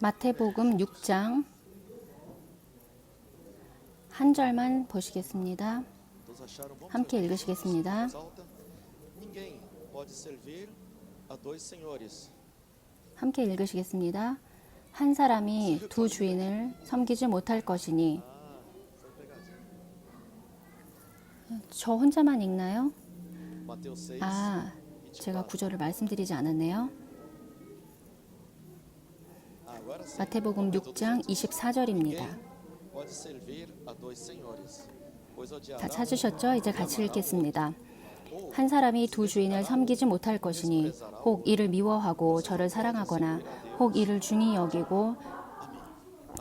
마태복음 6장 한 절만 보시겠습니다. 함께 읽으시겠습니다. 함께 읽으시겠습니다. 한 사람이 두 주인을 섬기지 못할 것이니. 저 혼자만 읽나요? 제가 구절을 말씀드리지 않았네요. 마태복음 6장 24절입니다. 다 찾으셨죠? 이제 같이 읽겠습니다. 한 사람이 두 주인을 섬기지 못할 것이니 혹 이를 미워하고 저를 사랑하거나 혹 이를 중히 여기고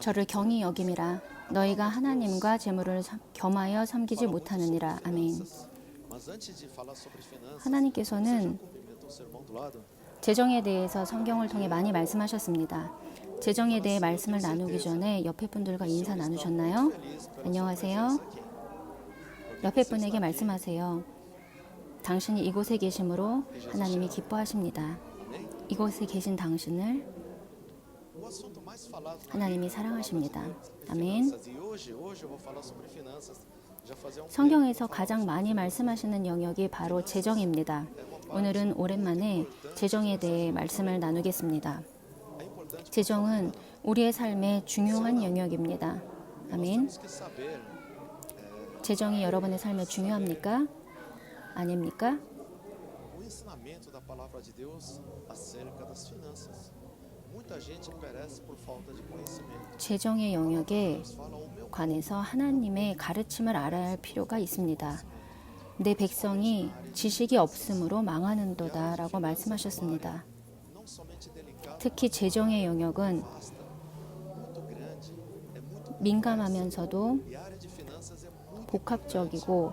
저를 경히 여김이라. 너희가 하나님과 재물을 겸하여 섬기지 못하느니라. 아멘. 하나님께서는 재정에 대해서 성경을 통해 많이 말씀하셨습니다. 재정에 대해 말씀을 나누기 전에 옆에 분들과 인사 나누셨나요? 안녕하세요. 옆에 분에게 말씀하세요. 당신이 이곳에 계심으로 하나님이 기뻐하십니다. 이곳에 계신 당신을 하나님이 사랑하십니다. 아멘. 성경에서 가장 많이 말씀하시는 영역이 바로 재정입니다. 오늘은 오랜만에 재정에 대해 말씀을 나누겠습니다. 재정은 우리의 삶의 중요한 영역입니다. 아멘. 재정이 여러분의 삶에 중요합니까? 아닙니까? 재정의 영역에 관해서 하나님의 가르침을 알아야 할 필요가 있습니다. 내 백성이 지식이 없으므로 망하는도다 라고 말씀하셨습니다. 특히 재정의 영역은 민감하면서도 복합적이고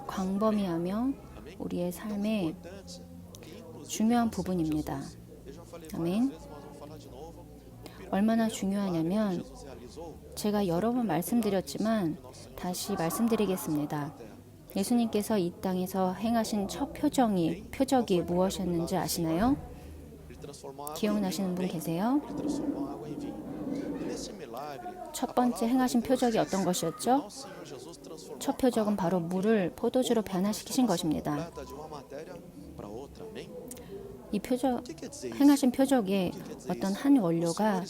광범위하며 우리의 삶의 중요한 부분입니다. 아멘. 얼마나 중요하냐면 제가 여러 번 말씀드렸지만 다시 말씀드리겠습니다. 예수님께서 이 땅에서 행하신 첫 표적이 무엇이었는지 아시나요? 기억나시는 분 계세요? 첫 번째 행하신 표적이 어떤 것이었죠? 첫 표적은 바로 물을 포도주로 변화시키신 것입니다. 이 행하신 표적에 어떤 한 원료가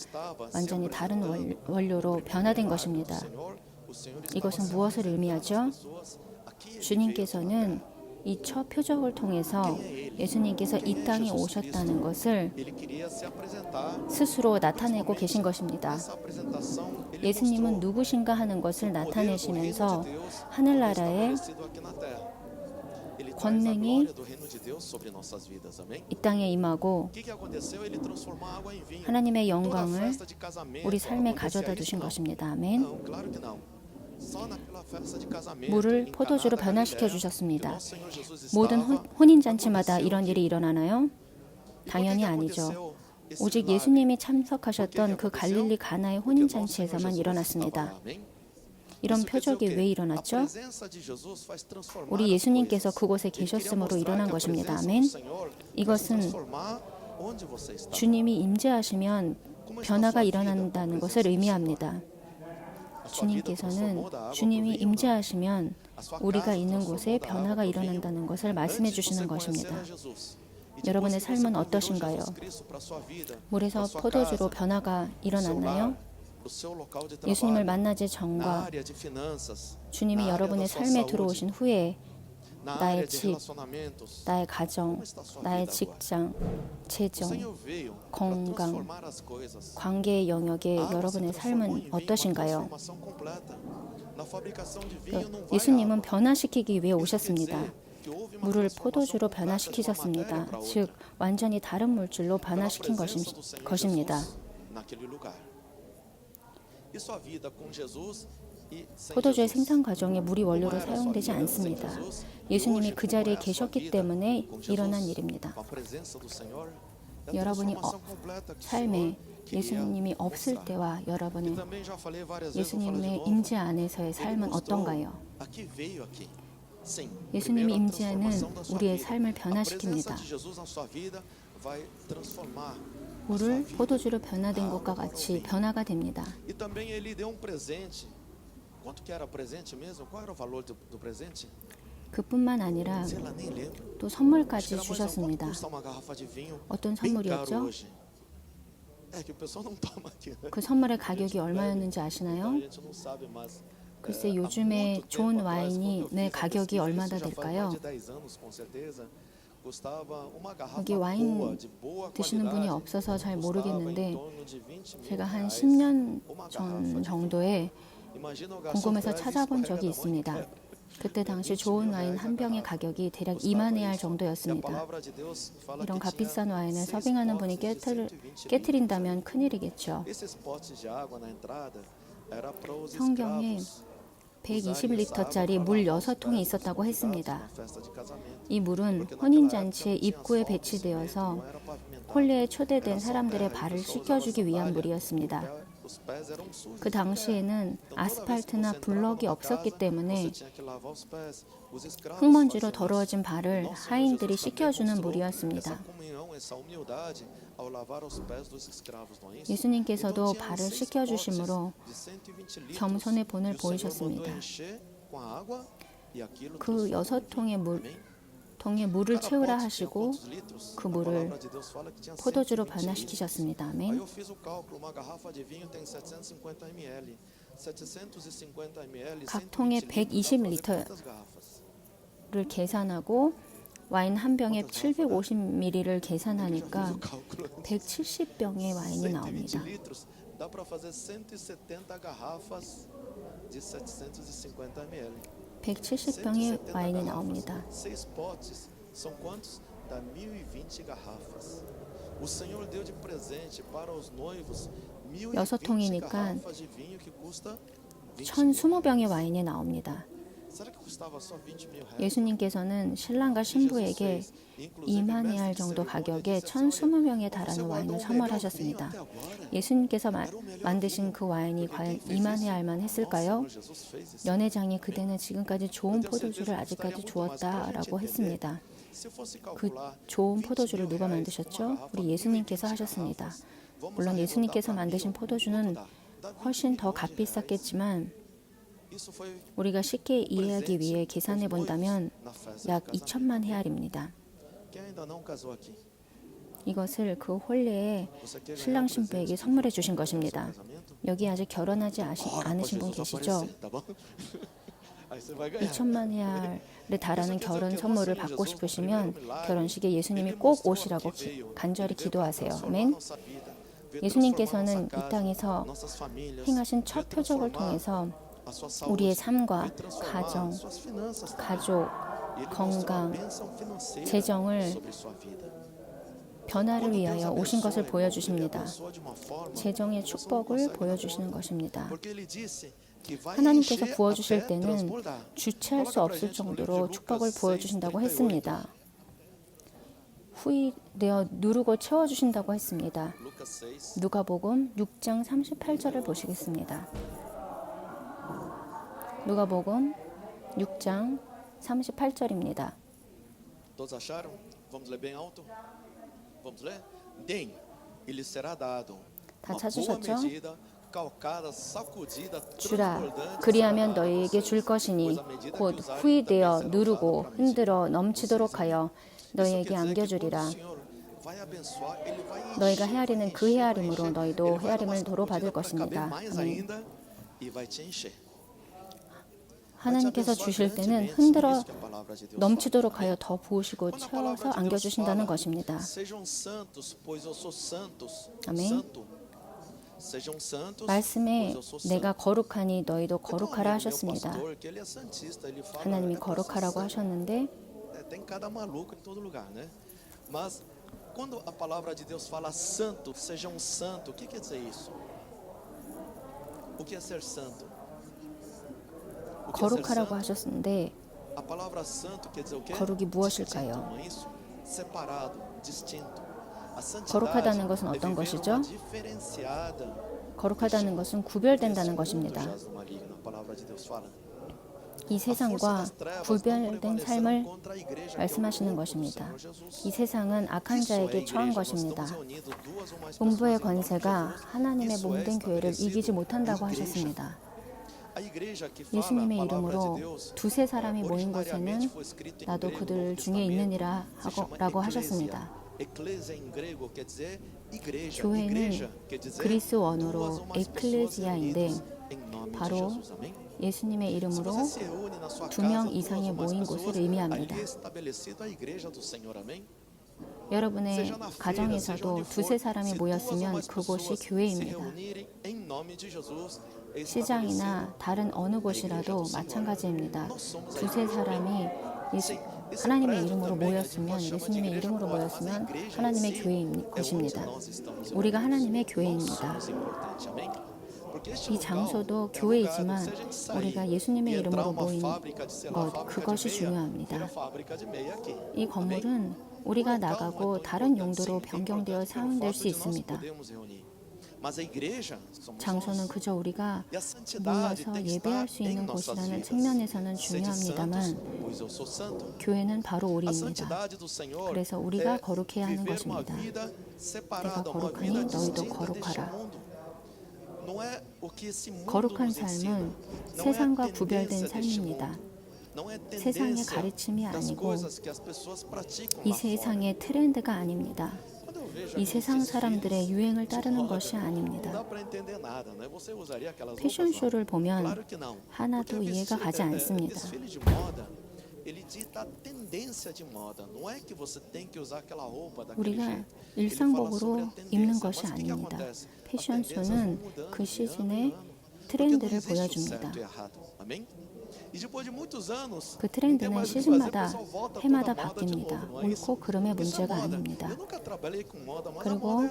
완전히 다른 원료로 변화된 것입니다. 이것은 무엇을 의미하죠? 주님께서는 이 첫 표적을 통해서 예수님께서 이 땅에 오셨다는 것을 스스로 나타내고 계신 것입니다. 예수님은 누구신가 하는 것을 나타내시면서 하늘나라의 권능이 이 땅에 임하고 하나님의 영광을 우리 삶에 가져다 주신 것입니다. 아멘. 물을 포도주로 변화시켜 주셨습니다. 모든 혼인잔치마다 이런 일이 일어나나요? 당연히 아니죠. 오직 예수님이 참석하셨던 그 갈릴리 가나의 혼인잔치에서만 일어났습니다. 이런 표적이 왜 일어났죠? 우리 예수님께서 그곳에 계셨으므로 일어난 것입니다. 아멘. 이것은 주님이 임재하시면 변화가 일어난다는 것을 의미합니다. 주님께서는 주님이 임재하시면 우리가 있는 곳에 변화가 일어난다는 것을 말씀해 주시는 것입니다. 여러분의 삶은 어떠신가요? 물에서 포도주로 변화가 일어났나요? 예수님을 만나기 전과 주님이 여러분의 삶에 들어오신 후에 나의 집, 나의 가정, 나의 직장, 재정, 건강, 관계의 영역에 여러분의 삶은 어떠신가요? 예수님은 변화시키기 위해 오셨습니다. 물을 포도주로 변화시키셨습니다. 즉, 완전히 다른 물질로 변화시킨 것입니다. 포도주의 생산 과정에 물이 원료로 사용되지 않습니다. 예수님이 그 자리에 계셨기 때문에 일어난 일입니다. 여러분이 삶에 예수님이 없을 때와 여러분의 예수님의 임재 안에서의 삶은 어떤가요? 예수님이 임재하는 우리의 삶을 변화시킵니다. 물을 포도주로 변화된 것과 같이 변화가 됩니다. E também ele deu presente. Quanto que era presente mesmo? Qual era o valor do presente? 그뿐만 아니라 Sei lá, nem lembro. 또 Acho 선물까지 que era mais quanto 주셨습니다. custa uma garrafa de vinho 어떤 bem caro 선물이었죠? hoje? É que o pessoal não toma aqui, né? 그 선물의 가격이 얼마였는지 Então 아시나요? a gente não sabe, mas 글쎄 há 요즘에 muito 좋은 tempo atrás, quando 와인이 eu 네, fiz a 가격이 pesquisa, 얼마나 isso já faz 될까요? mais de 10 anos, com certeza, custava uma garrafa 여기 boa, 와인 de boa 드시는 분이 qualidade, 없어서 잘 custava em 모르겠는데 torno de 20 mil 제가 한 reais 10년 uma garrafa 전 de vinho. 정도에 Imagina o garçom 궁금해서 traz isso, 찾아본 carrega 적이 na mão e 있습니다. quebra. 그때 당시 좋은 와인 한 병의 가격이 대략 2만 레알 정도였습니다. 이런 값비싼 와인을 서빙하는 분이 깨트린다면 큰일이겠죠. 성경에 120리터짜리 물 6통이 있었다고 했습니다. 이 물은 혼인잔치의 입구에 배치되어서 홀례에 초대된 사람들의 발을 씻겨주기 위한 물이었습니다. 그 당시에는 아스팔트나 블럭이 없었기 때문에 흙먼지로 더러워진 발을 하인들이 씻겨주는 물이었습니다. 예수님께서도 발을 씻겨주심으로 겸손의 본을 보이셨습니다. 그 6통에 물을 채우라 하시고 그 물을 포도주로 변화시키셨습니다. 아멘. 각 통에 120리터를 계산하고 와인 한 병에 750ml를 계산하니까 170병의 와인이 나옵니다. 170병의 와인이 나옵니다. 6통이니까 1020병의 와인이 나옵니다. 예수님께서는 신랑과 신부에게 2만 레알 정도 가격에 1020명에 달하는 와인을 선물하셨습니다. 예수님께서 만드신 그 와인이 과연 2만 레알만 했을까요? 연회장이 그대는 지금까지 좋은 포도주를 아직까지 주었다라고 했습니다. 그 좋은 포도주를 누가 만드셨죠? 우리 예수님께서 하셨습니다. 물론 예수님께서 만드신 포도주는 훨씬 더 값비쌌겠지만 우리가 쉽게 이해하기 위해 계산해 본다면 약 2천만 헤알입니다. 이것을 그 홀례에 신랑 신부에게 선물해 주신 것입니다. 여기 아직 결혼하지 않으신 분 계시죠? 2천만 헤알에 달하는 결혼 선물을 받고 싶으시면 결혼식에 예수님이 꼭 오시라고 간절히 기도하세요. 아멘. 예수님께서는 이 땅에서 행하신 첫 표적을 통해서 우리의 삶과 가족, 건강, 재정을 변화를 위하여 오신 것을 보여주십니다. 재정의 축복을 보여주시는 것입니다. 하나님께서 부어주실 때는 주체할 수 없을 정도로 축복을 보여주신다고 했습니다. 후이되어 누르고 채워주신다고 했습니다. 누가복음 6장 38절을 보시겠습니다. 누가복음 6장 38절입니다. Todos acharam? Vamos ler bem alto? Vamos ler? Deem, e lhes será dado. 다 Uma boa 찾으셨죠? medida, calcada, sacudida, 주라, transbordante, 그리하면 너희에게 줄 것이니 곧 후이되어 누르고 흔들어 넘치도록 하여 너희에게 안겨주리라. 너희가 헤아리는 그 헤아림으로 너희도 헤아림을 도로 받을 것입니다. 아멘. 하나님께서 주실 때는 흔들어 넘치도록 하여 더 부으시고 채워서 안겨주신다는 것입니다. 아멘. 말씀에 내가 거룩하니 너희도 거룩하라 하셨습니다. 하나님이 거룩하라고 하셨는데 quando a palavra de Deus fala santo, sejam santo, o que quer dizer isso? O que é ser santo? 거룩하라고 하셨는데 A palavra santo quer dizer o quê? 거룩이 무엇일까요? Não é isso? Separado, distinto. A santidade 거룩하다는 것은 é 어떤 viver 것이죠? uma diferenciada. 거룩하다는 것은 구별된다는 것입니다. A palavra de Deus fala. 이 세상과 구별된 삶을 말씀하시는 것입니다. 이 세상은 악한 자에게 처한 것입니다. 음부의 권세가 하나님의 몸된 교회를 이기지 못한다고 하셨습니다. 예수님의 이름으로 두세 사람이 모인 곳에는 나도 그들 중에 있느니라 라고 하셨습니다. 교회는 그리스 원어로 에클레지아인데 바로 예수님의 이름으로 2명 이상이 모인 곳을 의미합니다. 여러분의 가정에서도 두세 사람이 모였으면 그곳이 교회입니다. 시장이나 다른 어느 곳이라도 마찬가지입니다. 두세 사람이 하나님의 이름으로 모였으면, 예수님의 이름으로 모였으면 하나님의 교회인 것입니다. 우리가 하나님의 교회입니다. 이 장소도 교회이지만 우리가 예수님의 이름으로 모인 것, 그것이 중요합니다. 이 건물은 우리가 나가고 다른 용도로 변경되어 사용될 수 있습니다. 장소는 그저 우리가 모여서 예배할 수 있는 곳이라는 측면에서는 중요합니다만 교회는 바로 우리입니다. 그래서 우리가 거룩해야 하는 것입니다. 내가 거룩하니 너희도 거룩하라. 거룩한 삶은 세상과 구별된 삶입니다. 세상의 가르침이 아니고 이 세상의 트렌드가 아닙니다. 이 세상 사람들의 유행을 따르는 것이 아닙니다. 패션쇼를 보면 하나도 이해가 가지 않습니다. 우리가 일상복으로 입는 것이 아닙니다. 패션쇼는 그 시즌의 트렌드를 보여줍니다. 그 트렌드는 시즌마다, 해마다 바뀝니다. 옳고 그름의 문제가 아닙니다. 그리고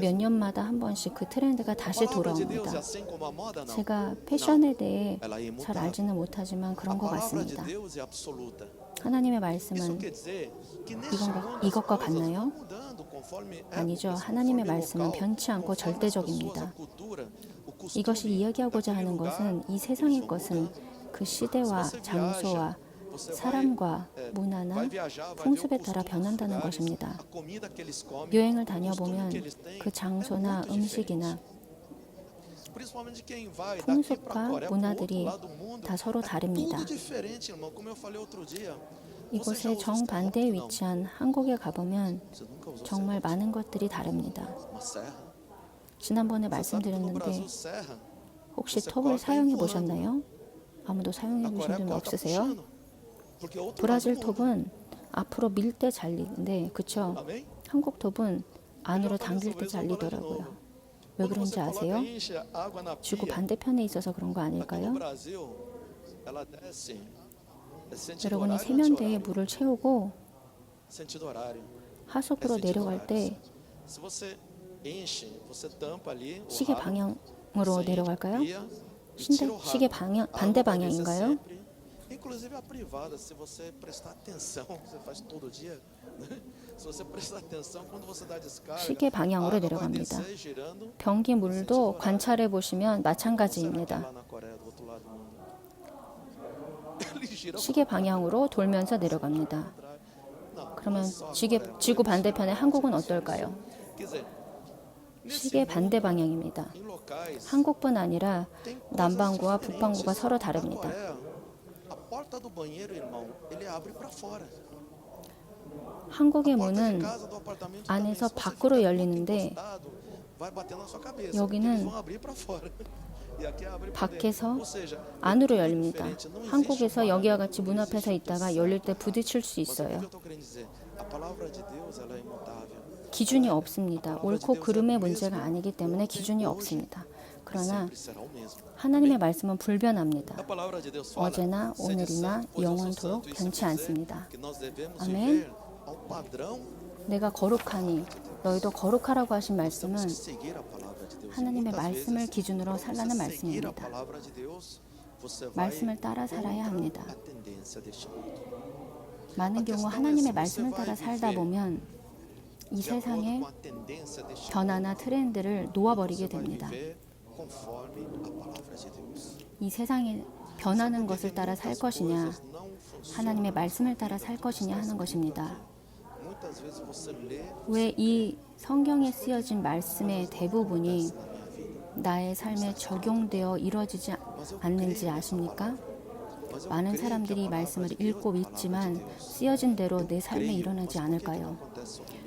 몇 년마다 한 번씩 그 트렌드가 다시 돌아옵니다. 제가 패션에 대해 잘 알지는 못하지만 그런 것 같습니다. 하나님의 말씀은 이것과 같나요? 아니죠. 하나님의 말씀은 변치 않고 절대적입니다. 이것이 이야기하고자 하는 것은 이 세상의 것은 그 시대와 장소와 사람과 문화나 풍습에 따라 변한다는 것입니다. 여행을 다녀보면 그 장소나 음식이나 풍습과 문화들이 다 서로 다릅니다. 이곳에 정반대에 위치한 한국에 가보면 정말 많은 것들이 다릅니다. 지난번에 말씀드렸는데 혹시 톱을 사용해 보셨나요? 아무도 사용해 보신 분 없으세요? 브라질 톱은 앞으로 밀 때 잘리는데, 그쵸? 한국 톱은 안으로 당길 때 잘리더라고요. 왜 그런지 아세요? 지구 반대편에 있어서 그런 거 아닐까요? 여러분이 세면대에 물을 채우고 하수구로 내려갈 때 시계 방향으로 내려갈까요? 시계 방향, 반대 방향인가요? 시계 방향으로 내려갑니다. 변기물도 관찰해 보시면 마찬가지입니다. 시계 방향으로 돌면서 내려갑니다. 그러면 지구 반대편의 한국은 어떨까요? 시계 반대 방향입니다. 한국뿐 아니라 남반구와 북반구가 서로 다릅니다. 한국의 문은 안에서 밖으로 열리는데 여기는 밖에서 안으로 열립니다. 한국에서 여기와 같이 문 앞에서 있다가 열릴 때 부딪힐 수 있어요. 기준이 없습니다. 옳고 그름의 문제가 아니기 때문에 기준이 없습니다. 그러나 하나님의 말씀은 불변합니다. 어제나 오늘이나 영원토록 변치 않습니다. 아멘. 내가 거룩하니 너희도 거룩하라고 하신 말씀은 하나님의 말씀을 기준으로 살라는 말씀입니다. 말씀을 따라 살아야 합니다. 많은 경우 하나님의 말씀을 따라 살다 보면 이 세상의 변화나 트렌드를 놓아버리게 됩니다. 이 세상의 변하는 것을 따라 살 것이냐, 하나님의 말씀을 따라 살 것이냐 하는 것입니다. 왜 이 성경에 쓰여진 말씀의 대부분이 나의 삶에 적용되어 이루어지지 않는지 아십니까? 많은 사람들이 이 말씀을 읽고 믿지만 쓰여진 대로 내 삶에 일어나지 않을까요?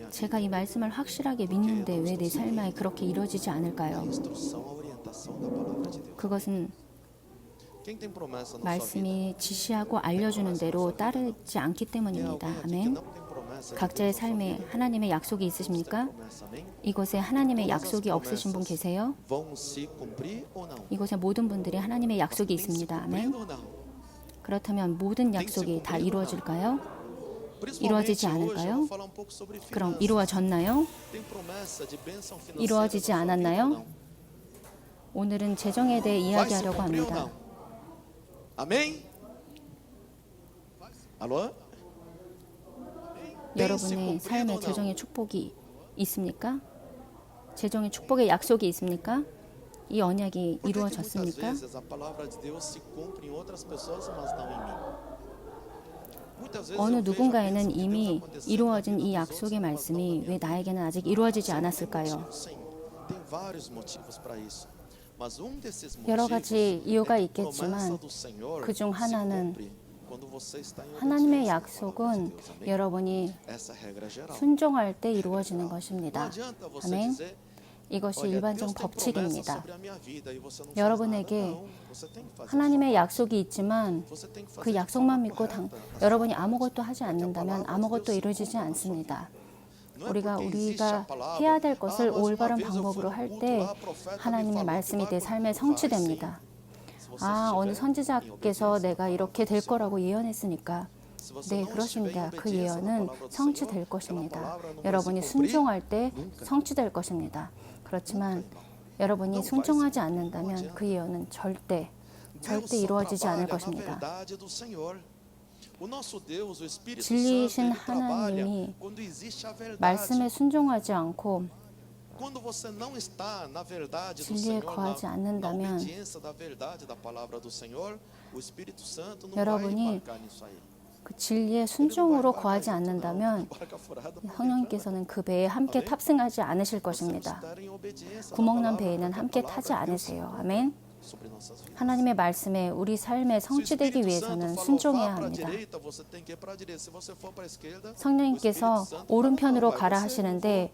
제가 이 말씀을 확실하게 믿는데 왜 내 삶에 그렇게 이루어지지 않을까요? 그것은 말씀이 지시하고 알려주는 대로 따르지 않기 때문입니다. 아멘. 각자의 삶에 하나님의 약속이 있으십니까? 이곳에 하나님의 약속이 없으신 분 계세요? 이곳에 모든 분들이 하나님의 약속이 있습니다. 아멘. 그렇다면 모든 약속이 다 이루어질까요? 이루어지지 않을까요? 그럼 이루어졌나요? 이루어지지 않았나요? 오늘은 재정에 대해 이야기하려고 합니다. 아멘. 알로? 여러분의 삶에 재정의 축복이 있습니까? 재정의 축복의 약속이 있습니까? 이 언약이 이루어졌습니까? 어느 누군가에는 이미 이루어진 이 약속의 말씀이 왜 나에게는 아직 이루어지지 않았을까요? 여러 가지 이유가 있겠지만 그중 하나는 하나님의 약속은 여러분이 순종할 때 이루어지는 것입니다. 아멘. 이것이 일반적 법칙입니다. 여러분에게 하나님의 약속이 있지만 그 약속만 믿고 여러분이 아무것도 하지 않는다면 아무것도 이루어지지 않습니다. 우리가 해야 될 것을 올바른 방법으로 할 때 하나님의 말씀이 내 삶에 성취됩니다. 어느 선지자께서 내가 이렇게 될 거라고 예언했으니까 네, 그렇습니다. 그 예언은 성취될 것입니다. 여러분이 순종할 때 성취될 것입니다. 그렇지만 여러분이 순종하지 않는다면 그 예언은 절대 이루어지지 않을 것입니다. 진리이신 하나님이 말씀에 순종하지 않고 진리에 거하지 않는다면 여러분이 그 진리의 순종으로 거하지 않는다면 성령님께서는 그 배에 함께 탑승하지 않으실 것입니다. 구멍난 배에는 함께 타지 않으세요. 아멘. 하나님의 말씀에 우리 삶에 성취되기 위해서는 순종해야 합니다. 성령님께서 오른편으로 가라 하시는데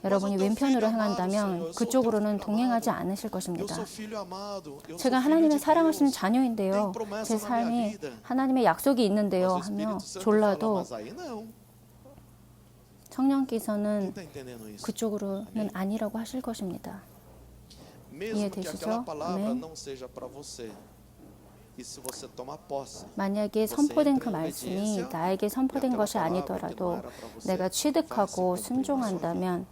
여러분이 왼편으로 행한다면 그쪽으로는 동행하지 않으실 것입니다. 제가 하나님의 사랑하시는 자녀인데요. 제 삶이 하나님의 약속이 있는데요 하며 졸라도 성령께서는 그쪽으로는 아니라고 하실 것입니다. 이해되시죠? 아멘. 만약에 선포된 그 말씀이 나에게 선포된 것이 아니더라도 내가 취득하고 순종한다면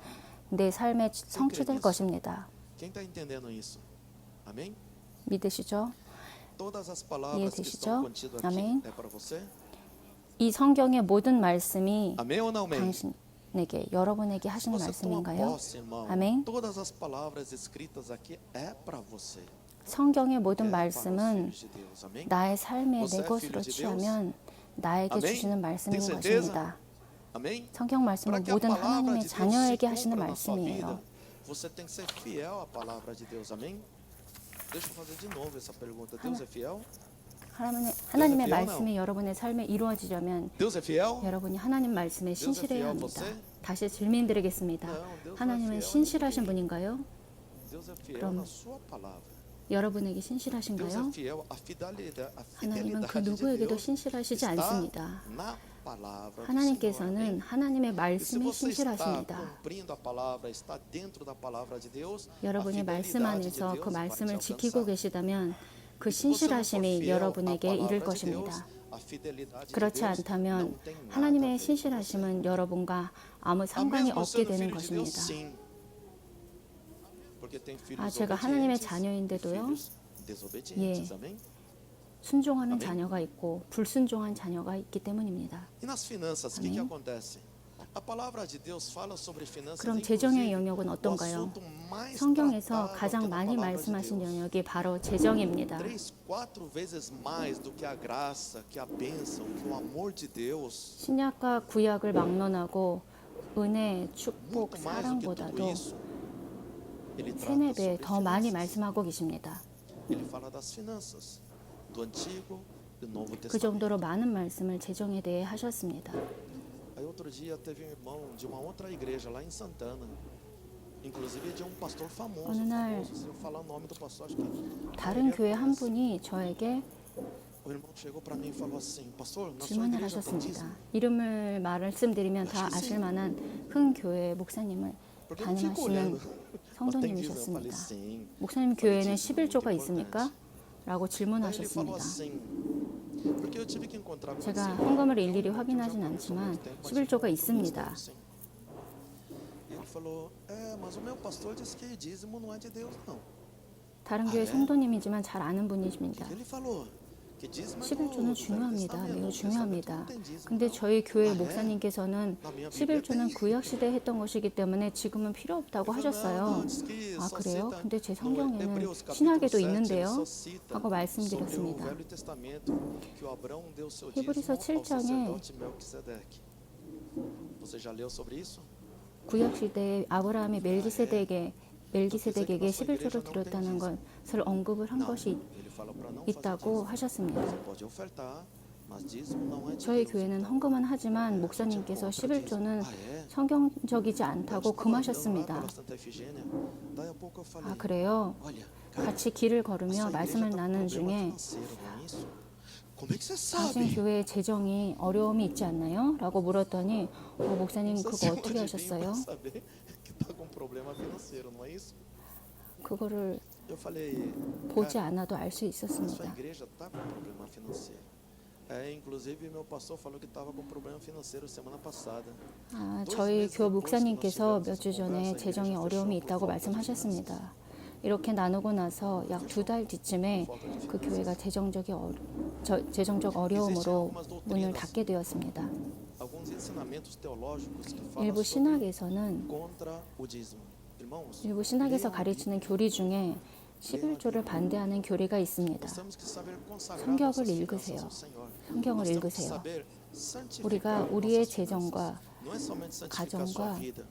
내 삶에 성취될 것입니다. 믿으시죠? 이해되시죠? 아멘. 이 성경의 모든 말씀이 당신에게, 여러분에게 하시는 말씀인가요? 아멘. 성경의 모든 말씀은 나의 삶에 내 것으로 취하면 나에게 주시는 말씀인 것입니다. 성경 말씀은 모든 하나님의 자녀에게 하시는 말씀이에요. 하나님의 말씀이 여러분의 삶에 이루어지려면 여러분이 하나님 말씀에 신실해야 합니다. 다시 질문드리겠습니다. 하나님은 신실하신 분인가요? 그럼 여러분에게 신실하신가요? 하나님은 그 누구에게도 신실하시지 않습니다. 하나님께서는 하나님의 말씀에 신실하십니다. 여러분이 말씀 안에서 그 말씀을 지키고 계시다면 그 신실하심이 여러분에게 이를 것입니다. 그렇지 않다면 하나님의 신실하심은 여러분과 아무 상관이 없게 되는 것입니다. 제가 하나님의 자녀인데도요. 예, 순종하는 자녀가 있고 불순종한 자녀가 있기 때문입니다. 아멘. A palavra de Deus fala sobre finanças. 그럼 재정의 inclusive, 영역은 o 어떤가요? assunto mais 성경에서 tratado 가장 pela 많이 palavra de 말씀하신 Deus. 영역이 바로 재정입니다. 3, 4 vezes mais do que a graça, que a bênção, que o amor de Deus. 신약과 구약을 막론하고 은혜, 축복, Muito mais do que tudo 사랑보다도 isso, ele trata 세네 배 sobre 더 많이 finanças. 말씀하고 계십니다. Ele fala das finanças do Antigo e do Novo 그 Testamento. 정도로 많은 말씀을 재정에 대해 하셨습니다. Aí outro dia teve um irmão de uma outra igreja lá em Santana, inclusive de um pastor famoso. 어느 날 Se eu falar o nome do pastor, acho que 다른 교회 한 분이 저에게 o irmão chegou para mim e falou assim: Pastor, na sua 질문을 igreja tem dízimo? 하셨습니다. 이름을 말씀드리면 다 아실 만한 큰 교회 목사님을 Porque eu fico 다니시는 olhando. Mas tem dízimo? Eu falei 성도님이셨습니다. sim. 목사님 교회에는 11조가 있습니까? 라고 Aí ele falou 질문하셨습니다. assim, porque eu tive que encontrar com esse 제가 irmão. 헌금을 일일이 확인하진 않지만 11조가 있습니다. E ele falou: mas o meu pastor disse que dízimo não é de Deus, não. 다른 교회 성도님이지만 잘 아는 분이십니다. Ele falou que dízimo é 11조는 중요합니다. Testamento, 매우 no 중요합니다. Testamento não tem dízimo, 근데 não. 저희 교회 아, 예? 목사님께서는 나 미안, Bíblia 11조는 tem. 구약 시대에 했던 것이기 때문에 지금은 필요 없다고 Ele falou, 하셨어요. não, diz que 아 só 그래요? cita 근데 제 no 성경에는 Hebreus capítulo 신약에도 7, ele 있는데요. só cita 하고 sobre o 말씀드렸습니다. Velho Testamento que o Abraão deu seu dízimo 히브리서 ao 7장에 sacerdote Melquisedeque. Você já leu sobre isso? 구약 시대에 아브라함이 멜기세덱에게 11조를 드렸다는 것을 언급을 한 것이 Ele fala para não fazer 있다고 dízimo. 하셨습니다. Você pode ofertar, mas dízimo não é de 저희 Deus. 교회는 헌금은 하지만 목사님께서 11조는 Ah, é? 성경적이지 않다고 Lá 금하셨습니다. pela Santa Efigênia, daí a pouco eu falei, 아 그래요? olha, 같이 길을 a 걸으며 sua igreja 말씀을 está com 나누는 problema 중에 financeiro, não é isso? Como é que você 당신 sabe? 교회 재정이 어려움이 있지 않나요? 라고 물었더니 목사님 Você 그거 se 어떻게 adivinha 하셨어요? para saber que está com problema financeiro, não é isso? 그거를 Eu falei, 보지 cara, 않아도 알 수 a sua 있었습니다. igreja está com problema financeiro. Inclusive meu pastor falou que estava com problema financeiro semana passada. 아, 저희 교회 목사님께서 몇 주 전에 재정에 어려움이 있다고 말씀하셨습니다. 이렇게 나누고 나서 약 2달 뒤쯤에 그 교회가 재정적 어려움으로 문을 닫게 되었습니다. Alguns ensinamentos teológicos que falam 일부 sobre 신학에서는 contra o dízimo. Irmãos, 일부 신학에서 leiam a 가르치는 교리 중에 11조를 반대하는 교리가 있습니다. Nós temos que saber consagrar 성경을 nossas 읽으세요. finanças ao Senhor. 성경을 Nós temos que 읽으세요. saber santificar 우리가 우리의 nossas finanças. 재정과 Não é somente santificar sua 가정과 vida,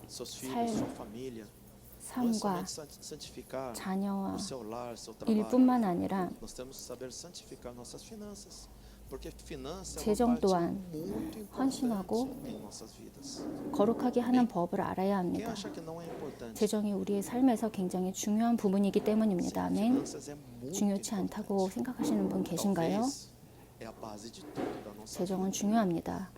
seus filhos, 삶, sua família. Não é 삶과 somente santificar 자녀와 o seu lar, seu trabalho. 일뿐만 아니라 Nós temos que saber santificar nossas finanças. Porque finança é uma 재정 parte 또한 muito 헌신하고 importante em nossas vidas. 거룩하게 하는 법을 알아야 Quem 합니다. acha que não é importante? 재정이 우리의 삶에서 굉장히 중요한 부분이기 때문입니다. 아멘. Finanças é muito 중요치 않다고 importante. 생각하시는 분 계신가요? Talvez é a base de tudo da nossa 재정은 vida. 중요합니다.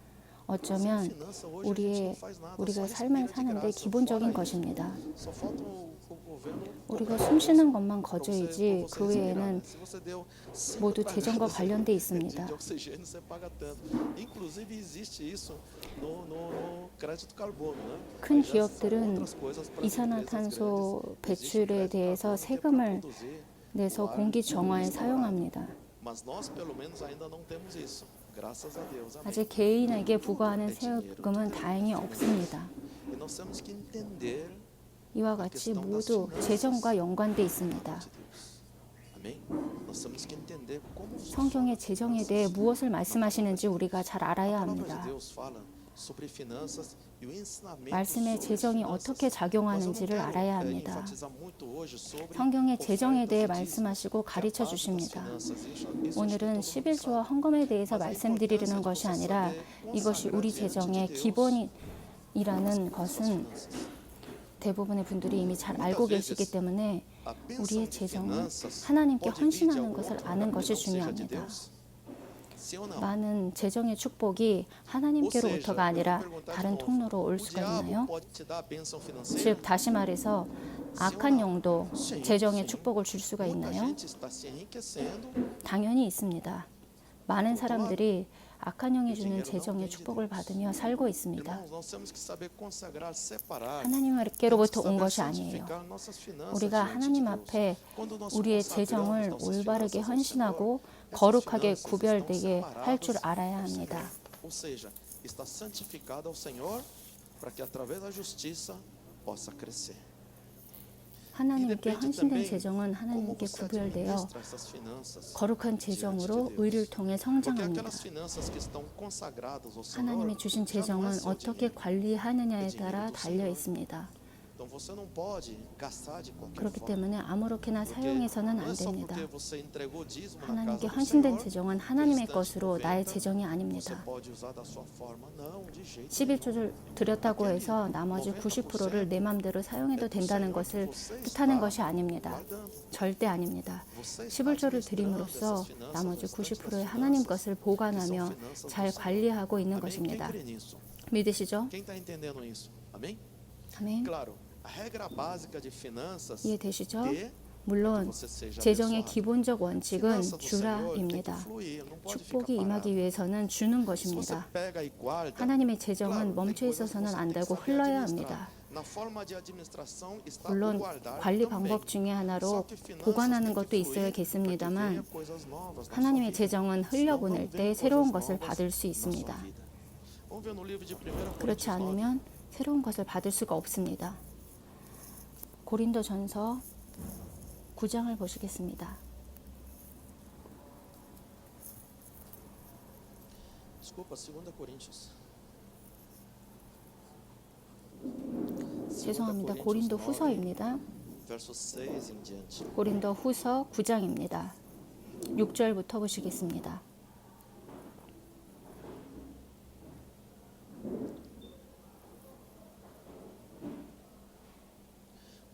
어쩌면 Sem finança, hoje a gente não faz nada, 우리가 só 삶을 respira de 사는데 graça. 기본적인 Fora 것입니다. isso, só falta o governo 우리가 cobrar 숨 쉬는 것만 pra 거저이지 você 그 respirar, 외에는 né? Se você deu 5 모두 재정과 tragadas 관련돼 있습니다. de oxigênio, você paga tanto. Inclusive existe isso no crédito carbono, né? 큰 Mas essas são 기업들은 outras coisas para as 이산화탄소 empresas grandes. 배출에 Existe o crédito 대해서 carbono que é pra 세금을 produzir 내서 o ar 공기 que 정화에 está 사용합니다. Mas nós pelo menos ainda não temos isso. Graças a Deus. Amém. 아직 개인에게 부과하는 세금은 다행히 없습니다. E nós temos que entender 이와 같이 모두 재정과 연관돼 있습니다. de Deus. Amém? Nós temos que entender como 성경의 재정에 대해 무엇을 말씀하시는지 우리가 잘 알아야 a palavra 합니다. de Deus fala sobre finanças e o ensinamento 말씀의 sobre 재정이 finanças. 어떻게 작용하는지를 Mas eu não 알아야 quero, 합니다. enfatizar muito hoje sobre 성경의 재정에 대해 ofertas e 말씀하시고 dízimos, 가르쳐 que é a base das 주십니다. finanças. Isso acho que 오늘은 todo mundo 11조와 sabe. 헌금에 대해서 말씀드리려는 것이 아니라 이것이 우리 재정의 기본이라는 것은 대부분의 분들이 이미 잘 알고 계시기 때문에 A bênção 우리의 de 재정은 finanças 하나님께 pode vir de 헌신하는 algum 것을 outro 아는 lugar que 것이 não seja de 중요합니다. Deus? Sim ou não? 많은 재정의 축복이 하나님께로부터가 아니라 다른 통로로 올 수가 있나요? 즉 다시 말해서 악한 영도 재정의 축복을 줄 수가 있나요? 당연히 있습니다. 많은 사람들이 악한 영이 주는 재정의 축복을 받으며 살고 있습니다. 하나님께로부터 온 것이 아니에요. 우리가 하나님 앞에 우리의 재정을 올바르게 헌신하고 거룩하게 구별되게 할 줄 알아야 합니다. está santificada ao Senhor para que através da justiça possa crescer. 하나님께 헌신된 재정은 하나님께 구별되어 거룩한 재정으로 의를 통해 성장합니다. 하나님이 주신 재정은 어떻게 관리하느냐에 따라 달려 있습니다. 그렇기 때문에 아무렇게나 사용해서는 안 됩니다. 하나님께 헌신된 재정은 하나님의 것으로 나의 재정이 아닙니다. 11조를 드렸다고 해서 나머지 90%를 내 맘대로 사용해도 된다는 것을 뜻하는 것이 아닙니다. 절대 아닙니다. 11조를 드림으로써 나머지 90%의 하나님 것을 보관하며 잘 관리하고 있는 것입니다. 믿으시죠? 아멘. 이해되시죠? 물론 재정의 기본적 원칙은 주라입니다. 축복이 임하기 위해서는 주는 것입니다. 하나님의 재정은 멈춰 있어서는 안 되고 흘러야 합니다. 물론 관리 방법 중에 하나로 보관하는 것도 있어야겠습니다만 하나님의 재정은 흘려보낼 때 새로운 것을 받을 수 있습니다. 그렇지 않으면 새로운 것을 받을 수가 없습니다. 고린도전서 9장을 보시겠습니다. 죄송합니다. 고린도 후서입니다. 고린도 후서 9장입니다. 6절부터 보시겠습니다.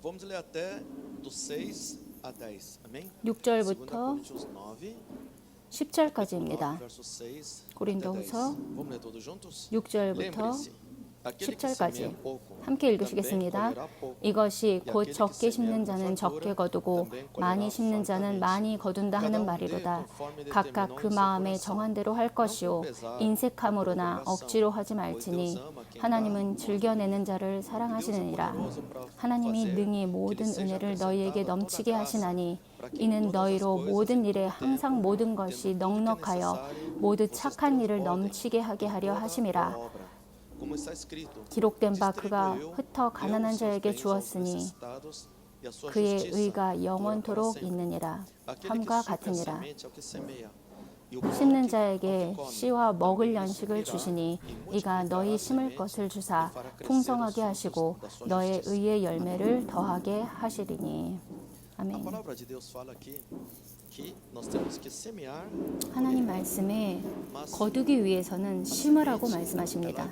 Vamos ler até do 6 a 10. Amém? 6절부터 10절까지입니다. Verso 6 고린도후서 Vamos ler todos juntos? 6절부터 Lembre-se, aquele que 10절까지 semeia pouco 함께 읽으시겠습니다. 이것이 곧 적게 심는 자는 적게 거두고 많이 심는 자는 많이 거둔다 하는 말이로다. 각각 그 마음에 정한 대로 할 것이요 인색함으로나 억지로 하지 말지니 하나님은 즐겨내는 자를 사랑하시느니라. 하나님이 능히 모든 은혜를 너희에게 넘치게 하시나니 이는 너희로 모든 일에 항상 모든 것이 넉넉하여 모두 착한 일을 넘치게 하게 하려 하심이라. 기록된 바 그가 흩어 가난한 자에게 주었으니 그의 의가 영원토록 있느니라. 함과 같으니라. 심는 자에게 씨와 먹을 양식을 주시니 이가 너희 심을 것을 주사 풍성하게 하시고 너의 의의 열매를 더하게 하시리니. 아멘. 하나님 말씀에 거두기 위해서는 심으라고 말씀하십니다.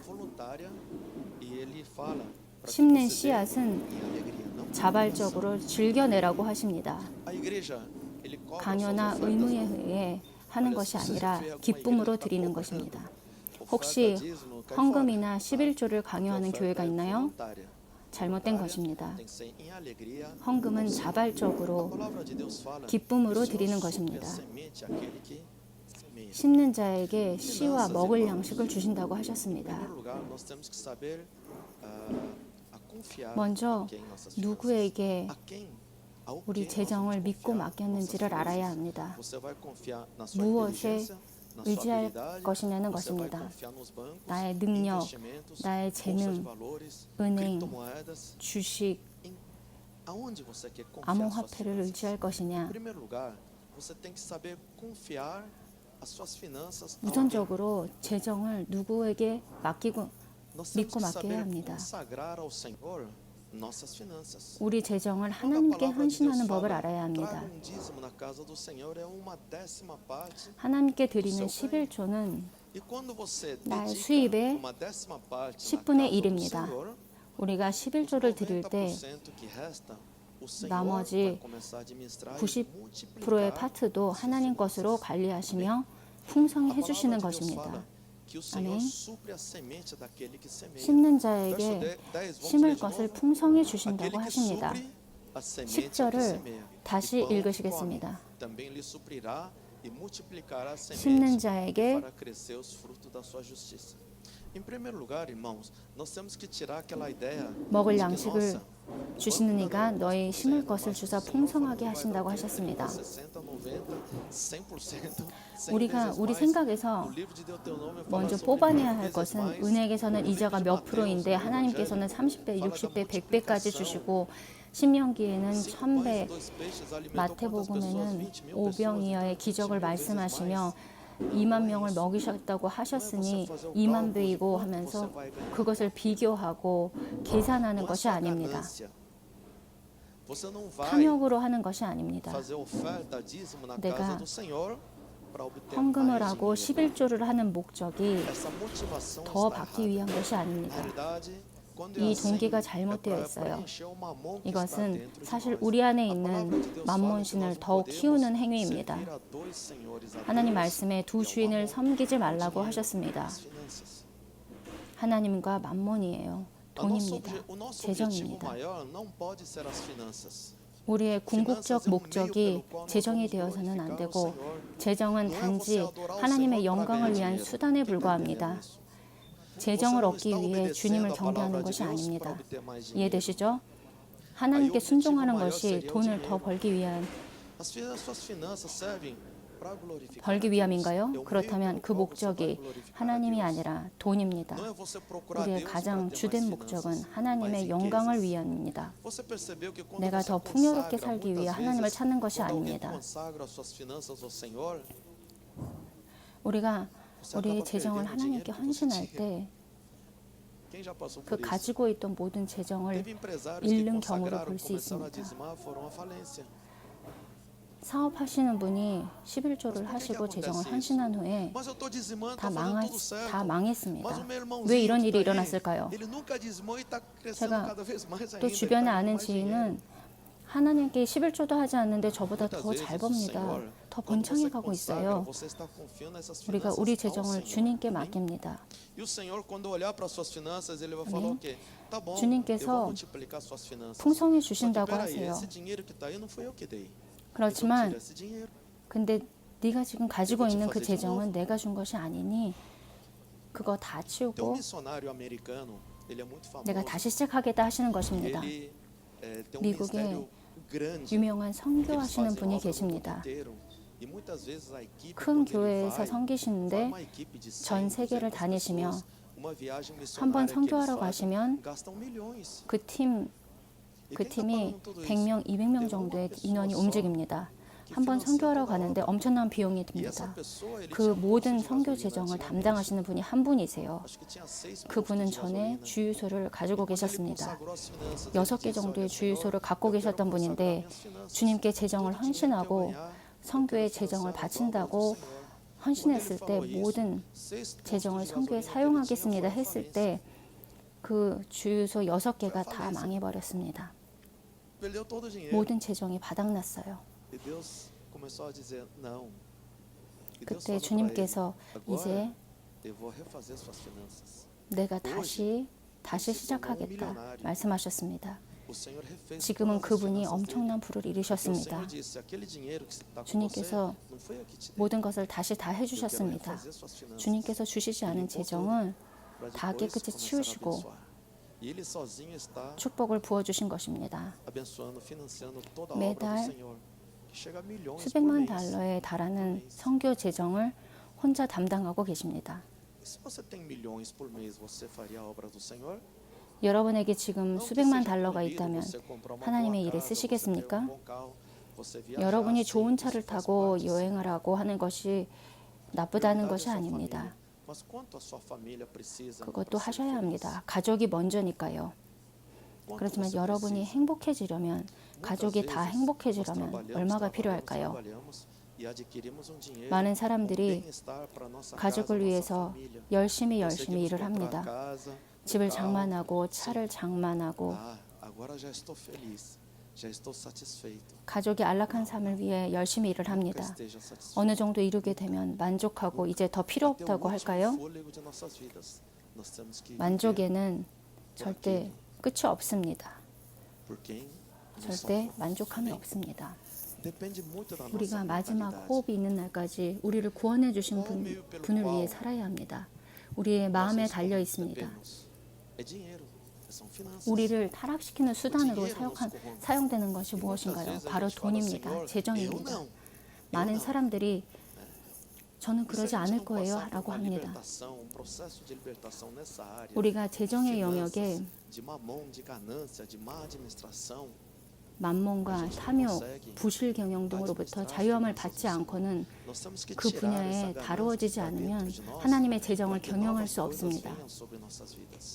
심는 씨앗은 자발적으로 즐겨내라고 하십니다. 강요나 의무에 의해 하는 것이 아니라 기쁨으로 드리는 것입니다. 혹시 헌금이나 11조를 강요하는 교회가 있나요? 잘못된 것입니다. 헌금은 자발적으로 기쁨으로 드리는 것입니다. 심는 자에게 씨와 먹을 양식을 주신다고 하셨습니다. 먼저 누구에게 우리 재정을 믿고 맡겼는지를 알아야 합니다. 무엇에 의지할 것이냐는 것입니다. 나의 능력, 나의 재능, 은행, 주식, 암호화폐를 의지할 것이냐. 우선적으로 재정을 누구에게 믿고 맡겨야 합니다. 우리 재정을 하나님께 헌신하는 법을 알아야 합니다. 하나님께 드리는 11조는 나의 수입의 10분의 1입니다. 우리가 11조를 드릴 때 나머지 90%의 파트도 하나님 것으로 관리하시며 풍성히 해주시는 것입니다. 아멘. 심는 자에게 심을 것을 풍성히 주신다고 하십니다. 10절을 다시 읽으시겠습니다. 심는 자에게 Em primeiro lugar, irmãos, nós temos que tirar aquela ideia 먹을 de que, 양식을 nossa, 주시는 이가 너희 심을 것을 주사 풍성하게 하신다고 하셨습니다. 60, 90, 100%, 100 우리가 vezes 우리 mais. 생각에서 O livro de Deuteronômio fala 먼저 sobre 뽑아내야 1000 할 vezes 것은 mais. 은혜에게서는 이자가 몇 프로인데 하나님께서는 30배, 60배, 100배까지 주시고 신명기에는 1000배, 마태복음에는 오병이어의 기적을 말씀하시며 2만 명을 먹이셨다고 하셨으니 2만 배이고 하면서 그것을 비교하고 계산하는 것이 아닙니다. Você não vai 탐욕으로 하는 것이 아닙니다. fazer oferta, dízimo na 내가 casa do Senhor para obter 헌금을 mais 하고 dinheiro. 11조를 하는 목적이 Essa motivação 더 está 받기 errada. 위한 것이 아닙니다. Na realidade, quando é 이 assim, 동기가 é 잘못되어 para 있어요. preencher o mamon que está 이것은 dentro de 사실 nós. 우리 안에 A palavra 있는 de Deus fala que 만몬신을 nós não 더 podemos 키우는 행위입니다. servir a dois senhores, a 하나님 Deus 말씀에 두 e ao 주인을 mamon. 섬기지 O 말라고 dinheiro, 하셨습니다. as finanças. 하나님과 만몬이에요. 돈입니다. O nosso objetivo 재정입니다. maior não pode ser as finanças. 우리의 궁극적 목적이 재정이 되어서는 안 되고 재정은 단지 하나님의 영광을 위한 수단에 불과합니다. 재정을 얻기 위해 주님을 경배하는 것이 아닙니다. 이해되시죠? 하나님께 순종하는 것이 돈을 더 벌기 위함인가요? 그렇다면 그 목적이 하나님이 아니라 돈입니다. 우리의 가장 주된 목적은 하나님의 영광을 위함입니다. 내가 더 풍요롭게 살기 위해 하나님을 찾는 것이 아닙니다. 우리가 우리의 재정을 하나님께 헌신할 때 그 가지고 있던 모든 재정을 잃는 경우를 볼 수 있습니다. 사업하시는 분이 11조를 하시고 재정을 헌신한 후에 다 망했습니다. 왜 이런 일이 일어났을까요? 제가 또 주변에 아는 지인은 하나님께 11조도 하지 않는데 저보다 더 잘 법니다. 더 번창해 가고 있어요. 우리가 우리 재정을 주님께 맡깁니다. 주님께서 풍성해 주신다고 하세요. 그렇지만 근데 네가 지금 가지고 있는 그 재정은 내가 준 것이 아니니 그거 다 치우고 내가 다시 시작하겠다 하시는 것입니다. 미국에 유명한 선교하시는 분이 계십니다. 큰 교회에서 섬기시는데 전 세계를 다니시며 한번 선교하러 가시면 그 팀이 100명, 200명 정도의 인원이 움직입니다. 한번 선교하러 가는데 엄청난 비용이 듭니다. 그 모든 선교 재정을 담당하시는 분이 한 분이세요. 그분은 전에 주유소를 가지고 계셨습니다. 6개 정도의 주유소를 갖고 계셨던 분인데 주님께 재정을 헌신하고 선교에 재정을 바친다고 헌신했을 때 모든 재정을 선교에 사용하겠습니다 했을 때 그 주유소 6개가 다 망해버렸습니다. 모든 재정이 바닥났어요. 그때 주님께서 이제 내가 다시 시작하겠다 말씀하셨습니다. 지금은 그분이 엄청난 부를 이루셨습니다. 주님께서 모든 것을 다시 다 해주셨습니다. 주님께서 주시지 않은 재정은 다 깨끗이 치우시고 축복을 부어주신 것입니다. 매달 수백만 달러에 달하는 선교 재정을 혼자 담당하고 계십니다. 여러분에게 지금 수백만 달러가 있다면 하나님의 일에 쓰시겠습니까? 여러분이 좋은 차를 타고 여행하라고 하는 것이 나쁘다는 것이 아닙니다. 그것도 하셔야 합니다. 가족이 먼저니까요. 그렇지만 여러분이 행복해지려면, 가족이 다 행복해지려면 얼마가 필요할까요? 많은 사람들이 가족을 위해서 열심히 일을 합니다. 집을 장만하고 차를 장만하고 가족이 안락한 삶을 위해 열심히 일을 합니다. 어느 정도 이루게 되면 만족하고 이제 더 필요 없다고 할까요? 만족에는 절대 끝이 없습니다. 절대 만족함이 없습니다. 우리가 마지막 호흡이 있는 날까지 우리를 구원해 주신 분을 위해 살아야 합니다. 우리의 마음에 Nossas 달려 있습니다. corrompernos. É dinheiro, são finanças. 우리를 타락시키는 수단으로 사용되는 것이 무엇인가요? 바로 돈입니다. 재정입니다. 많은 사람들이 저는 그러지 않을 거예요 라고 합니다. 우리가 재정의 영역에 만몬과 탐욕, 부실 경영 등으로부터 자유함을 받지 않고는 그 분야에 다루어지지 않으면 하나님의 재정을 경영할 수 없습니다.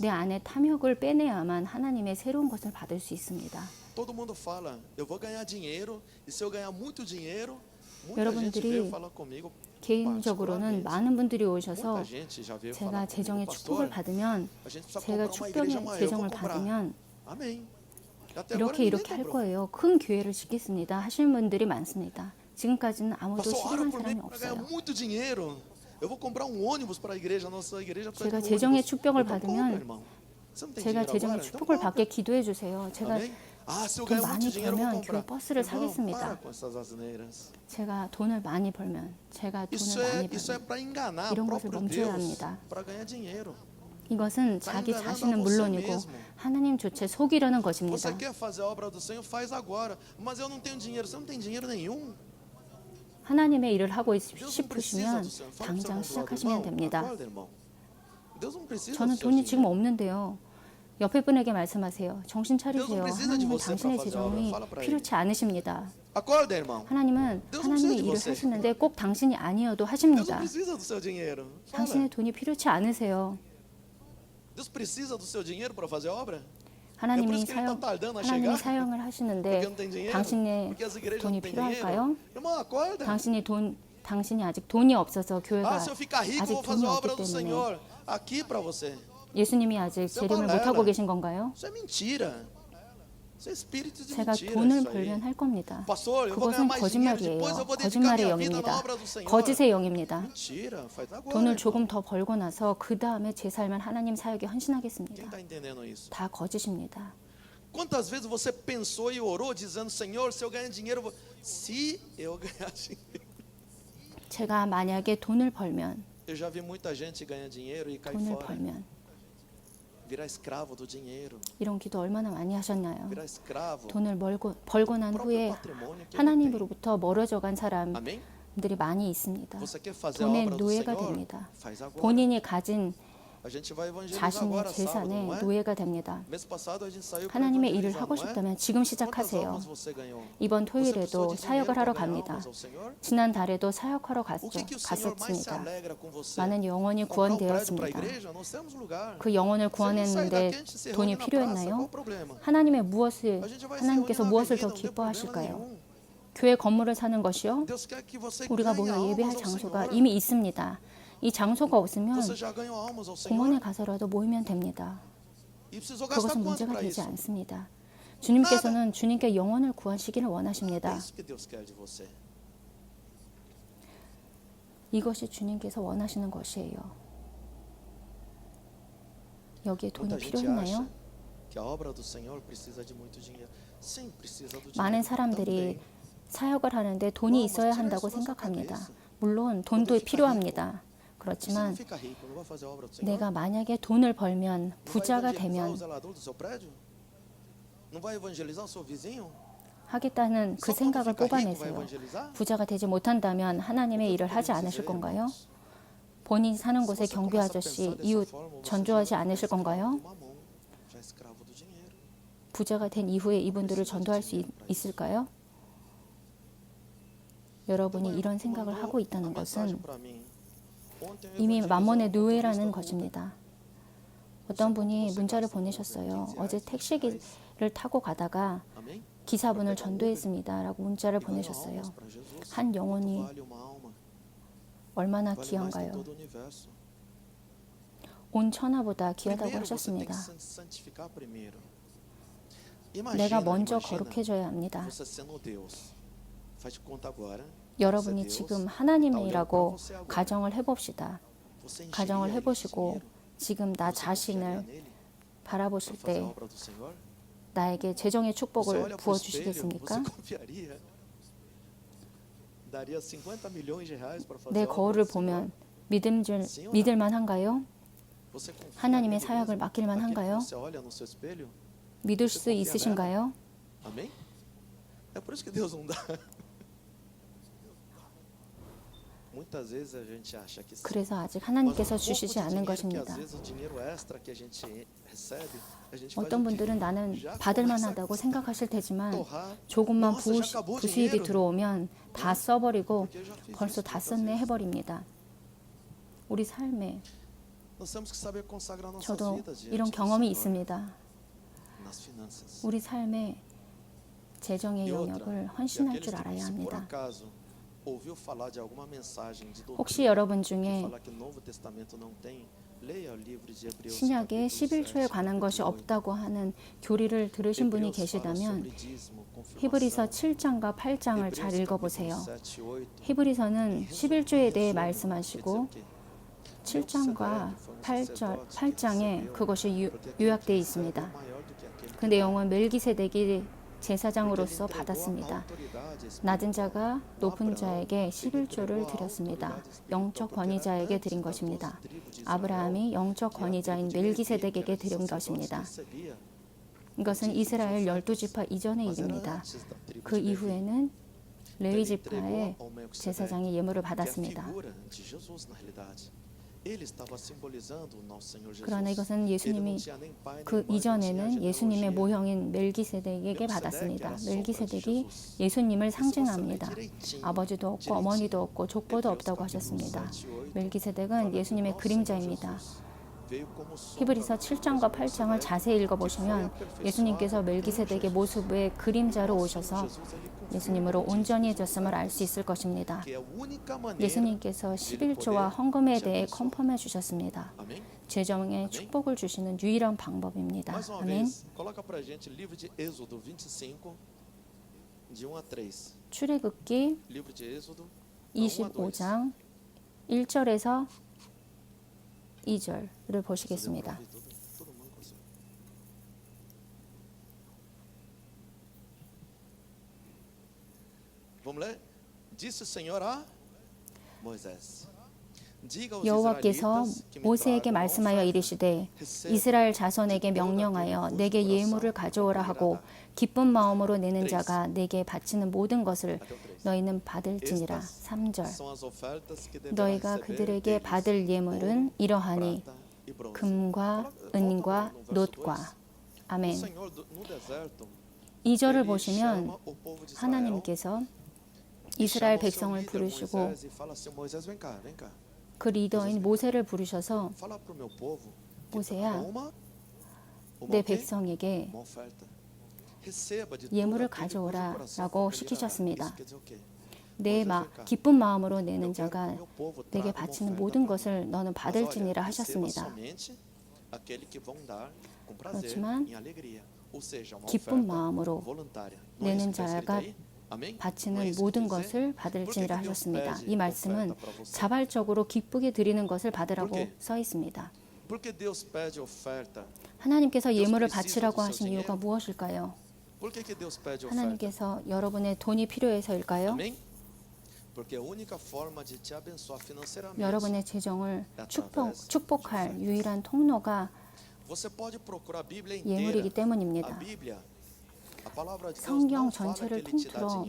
내 안에 탐욕을 빼내야만 하나님의 새로운 것을 받을 수 있습니다. Todo mundo fala, eu vou ganhar dinheiro, e se eu ganhar muito dinheiro, muita gente 여러분들이 veio falar comigo. 개인적으로는 많은 분들이 Muita 오셔서 gente já veio 제가 falar 재정의 comigo, 축복을 pastor, 받으면 a gente precisa 제가 comprar uma igreja 축복의 maior, eu vou 재정을 comprar. 받으면 Amém. Até agora 이렇게 ninguém 이렇게 할 comprou. 거예요. 큰 교회를 짓겠습니다 하시는 분들이 많습니다. 지금까지는 아무도 Pastor, ora 실현한 por mim 사람이 para ganhar 없어요. muito dinheiro. Eu vou comprar um ônibus para a igreja, nossa igreja precisa 제가 de um 재정의 ônibus. 축복을 Então compra, 받으면 irmão. Você não tem 제가 dinheiro 재정의 agora? Então 축복을 compra. 받게 기도해 주세요. 제가 Amém? Ah, se eu 돈 ganhar 많이 muito dinheiro, eu vou 벌면 comprar. 교회 버스를 Irmão, 사겠습니다. para com essas asneiras. 제가 돈을 많이 벌면 제가 Isso 돈을 많이 é 벌면 para enganar o 이런 것을 próprio 멈춰야 Deus, 합니다. para ganhar dinheiro. 이것은 자기 자신은 물론이고 하나님조차 속이려는 것입니다. Você quer fazer a obra do Senhor? Faz agora. Mas eu não tenho dinheiro. Você não tem dinheiro nenhum. 하나님의 일을 하고 Deus não precisa 싶으시면 do Senhor. Fala pro seu 당장 irmão do lado, 시작하시면 irmão, 됩니다. acorda, irmão. Deus não precisa 저는 do seu 돈이 지금 dinheiro. 없는데요. 옆에 분에게 말씀하세요. 정신 차리세요. 하나님은 당신의 재정이 필요치 않으십니다. Acorda, irmão. 하나님은 하나님의 일을 하시는데 꼭 당신이 아니어도 Deus não 하십니다. precisa do seu dinheiro. 당신의 Fala. 돈이 필요치 않으세요. Deus precisa do seu dinheiro para fazer a obra? 하나님이 chegar. 사용을 하시는데 Porque não tem dinheiro? 당신의 Porque as igrejas 돈이 não têm 필요할까요? dinheiro? Irmão, acorda. 당신이 아직 돈이 없어서 교회가 Ah, se eu ficar rico, eu 아직 vou fazer 돈이 a obra 없기 do 때문에 Senhor aqui para você. 예수님이 아직 재림을 못하고 계신 건가요? Isso é mentira. Isso é espírito de 제가 mentira. 돈을 isso aí. 벌면 할 겁니다. Pastor, eu vou ganhar 그것은 mais dinheiro, 거짓말이에요. depois eu vou dedicar 거짓말의 minha vida na 영입니다. obra do Senhor. 거짓의 영입니다. Mentira, faz agora. 돈을 조금 더 벌고 나서 그 다음에 제 삶을 하나님 사역에 Quem 헌신하겠습니다. está entendendo isso? 다 거짓입니다. Quantas vezes você pensou e orou dizendo, Senhor, se eu ganhar dinheiro, se eu ganhar dinheiro. 제가 만약에 돈을 벌면 Eu já vi muita gente ganhar dinheiro e cair 돈을 fora. 벌면 Virar escravo do dinheiro. 이런 기도 얼마나 많이 하셨나요? Virar escravo. 돈을 벌고 난 do 후에 próprio patrimônio que ele tem. 하나님으로부터 멀어져 간 Amém? 사람들이 많이 있습니다. Você quer fazer a 돈의 obra do 노예가 Senhor? 됩니다. Faz agora. 본인이 가진 A gente vai evangelizar 자신의 agora sábado, 재산의 não é? 노예가 됩니다. Mês passado a gente saiu para 하나님의 일을 evangelizar, 하고 não é? 싶다면 지금 Quantas 시작하세요. almas você ganhou? 이번 Você precisou 토요일에도 de dinheiro 사역을 para 하러 ganhar 갑니다. almas ao Senhor? 지난 달에도 사역하러 O que o Senhor mais se 갔었습니다. alegra com você? 많은 영혼이 Comprar um prédio para a 구원되었습니다. igreja? Nós temos lugar. 그 영혼을 Se a gente sair 구원했는데 daqui, a gente se 돈이 reúne na praça, qual 필요했나요? o problema? 하나님께서 A gente vai se reunir 무엇을 na 더 avenida, não tem problema 기뻐하실까요? nenhum. 교회 건물을 사는 것이요? Deus quer que você 우리가 ganhe 모여 예배할 almas ao 장소가 Senhor. 이미 있습니다. 이 장소가 없으면 Você já ganhou almas ao 공원에 Senhor? 가서라도 모이면 됩니다. E precisou gastar 그것은 quanto 문제가 para 되지 isso? 않습니다. 주님께서는 주님께 영혼을 구하시기를 É 원하십니다. isso que Deus quer de você. 이것이 주님께서 원하시는 것이에요. 여기에 돈이 Muita gente 필요했나요? acha que a obra do Senhor precisa de muito dinheiro. Sim, precisa do 많은 dinheiro 사람들이 também. 사역을 하는데 돈이 있어야 한다고 생각합니다. 물론 돈도 필요합니다. Você não 그렇지만 fica rico, não vai fazer a obra do Senhor? 내가 만약에 돈을 벌면 Não vai 부자가 evangelizar o 되면 zelador do seu prédio? Não vai evangelizar o seu vizinho? 하겠다는 그 Só quando 생각을 fica rico vai 뽑아내세요. evangelizar? 부자가 되지 못한다면 하나님의 일을 하지 않으실 건가요? 본인 사는 곳의 경비 아저씨, 이웃 전도하지 않으실 건가요? 부자가 된 이후에 이분들을 전도할 수 있을까요? 여러분이 이런 생각을 하고 있다는 것은 이미 만몬의 노예라는 것입니다. 어떤 분이 문자를 보내셨어요. 어제 택시를 타고 가다가 기사분을 전도했습니다. 라고 문자를 보내셨어요. 한 영혼이 얼마나 귀한가요? 온 천하보다 귀하다고 하셨습니다. 내가 먼저 거룩해져야 합니다. 여러분이 지금 하나님이라고 가정을 해봅시다. 가정을 해보시고 지금 나 자신을 바라보실 때 나에게 재정의 축복을 부어주시겠습니까? 내 거울을 보면 믿을만 한가요? Você confia 하나님의 nele 사역을 mesmo? 맡길만 Aquilo que 한가요? você olha no seu espelho? 믿을 수 있으신가요? Amém? É por isso que Deus não dá. Muitas vezes a gente acha que sim. 그래서 아직 Mas 하나님께서 um pouco 주시지 de 않는 dinheiro que às 것입니다. vezes o dinheiro extra que a gente recebe, a gente faz 어떤 o quê? 분들은 나는 Já 받을만 começa 하다고 a 생각하실 테지만 torrar. 조금만 Nossa, já acabou o 부수입이 dinheiro. 들어오면 다 써버리고 Porque eu já fiz 벌써 isso 다 muitas 썼네 vezes. 해버립니다. 우리 삶에 Nós temos que saber consagrar nossas 저도 vidas diante 이런 do 경험이 Senhor 있습니다. nas finanças. 우리 삶에 재정의 E outra, 영역을 e 헌신할 aqueles 줄 que, 알아야 se por 합니다. acaso ouviu falar de alguma mensagem de 혹시 doutrina 여러분 que 중에 fala que o Novo Testamento não tem, leia o livro de Hebreus 신약에 capítulo 11조에 7, 관한 것이 capítulo 8. 없다고 하는 교리를 들으신 분이 Hebreus fala 계시다면 sobre dízimo, confirmação. 히브리서 7장과 8장을 잘 Hebreus 읽어보세요. capítulo 7, 8. 히브리서는 11조에 대해 말씀하시고 Quer dizer o quê? 7장과 8장에 그것이 요약되어 있습니다. 그 내용은 멜기세덱이 제사장으로서 받았습니다. 낮은 자가 높은 자에게 11조를 드렸습니다. 영적 권위자에게 드린 것입니다. 아브라함이 영적 권위자인 멜기세덱에게 드린 것입니다. 이것은 이스라엘 12지파 이전의 일입니다. 그 이후에는 레위 지파의 제사장이 예물을 받았습니다. 그러나 이것은 예수님이 그 이전에는 예수님의 모형인 멜기세덱에게 받았습니다. 멜기세덱이 예수님을 상징합니다. 아버지도 없고 어머니도 없고 족보도 없다고 하셨습니다. 멜기세덱은 예수님의 그림자입니다. 히브리서 7장과 8장을 자세히 읽어보시면 예수님께서 멜기세덱의 모습의 그림자로 오셔서 예수님으로 온전해졌음을 알 수 있을 것입니다. 예수님께서 11조와 헌금에 대해 컨펌해 주셨습니다. 재정에 축복을 주시는 유일한 방법입니다. 아멘. 출애굽기 25장 1절에서 2절을 보시겠습니다. Vamos ler? Disse o Senhor a Moisés. 여호와께서 모세에게 말씀하여 이르시되 이스라엘 자손에게 명령하여 내게 예물을 가져오라 하고 기쁜 마음으로 내는 자가 내게 바치는 모든 것을 너희는 받을지니라. 3절 너희가 그들에게 받을 예물은 이러하니 금과 은과 놋과. 아멘. 2절을 보시면 하나님께서 이스라엘 백성을 부르시고 그 리더인 모세를 부르셔서 모세야, 내 백성에게 예물을 가져오라 라고 시키셨습니다. 내 기쁜 마음으로 내는 자가 내게 바치는 모든 것을 너는 받을지니라 하셨습니다. 그렇지만 기쁜 마음으로 내는 자가 바치는 모든 것을 받을지니라 하셨습니다. 이 말씀은 자발적으로 기쁘게 드리는 것을 받으라고 써 있습니다. 하나님께서 예물을 바치라고 하신 이유가 무엇일까요? 하나님께서 여러분의 돈이 필요해서일까요? 여러분의 재정을 축복할 유일한 통로가 예물이기 때문입니다. 성경 전체를 통틀어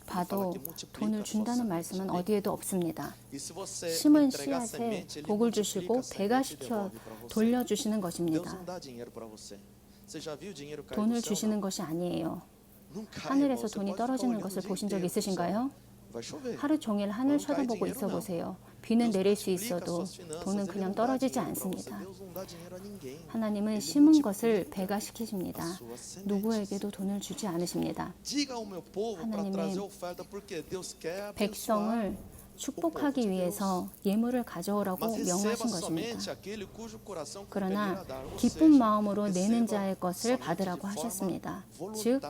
봐도 돈을 준다는 말씀은 어디에도 없습니다. 심은 씨앗에 복을 주시고 배가 시켜 돌려주시는 것입니다. 돈을 주시는 것이 아니에요. 하늘에서 돈이 떨어지는 것을 보신 적 있으신가요? 하루 종일 하늘 쳐다보고 있어 보세요. 비는 내릴 수 있어도 돈은 그냥 떨어지지 않습니다. 하나님은 심은 것을 배가 시키십니다. 누구에게도 돈을 주지 않으십니다. 하나님은 백성을 축복하기 위해서 예물을 가져오라고 명하신 것입니다. 그러나 기쁜 마음으로 내는 자의 것을 받으라고 하셨습니다. 즉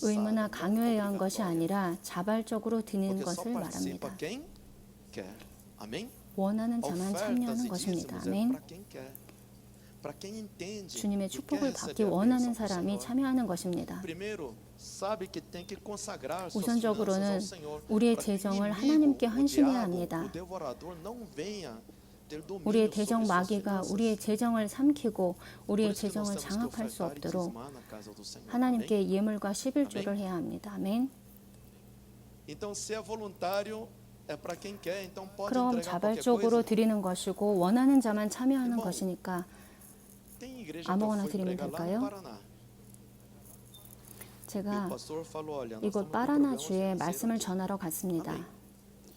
의무나 강요에 의한 것이 아니라 자발적으로 드리는 것을 말합니다. 원하는 자만 참여하는 것입니다. 아멘. 주님의 축복을 받기 원하는 사람이 참여하는 것입니다. 우선적으로는 우리의 재정을 하나님께 헌신해야 합니다. ter domínio 우리의 sobre 대적 suas 마귀가 finanças. 우리의 재정을 삼키고 Por 우리의 isso que nós 재정을 temos que 장악할 수 ofertar e 없도록 dizimar na casa do Senhor. Amém? 하나님께 예물과 11조를 해야 합니다. 아멘. Então, se é voluntário, é para quem quer, então pode 그럼 entregar qualquer 자발적으로 coisa. 드리는 것이고 원하는 자만 참여하는 Irmão, 것이니까 Tem igreja que eu 아무거나 fui 드리면 pregar lá 될까요? no Paraná. E o 제가 pastor falou, olha, nós 이곳 estamos com 파라나 problemas 주에 말씀을 financeiros aqui. 전하러 갔습니다. 아멘.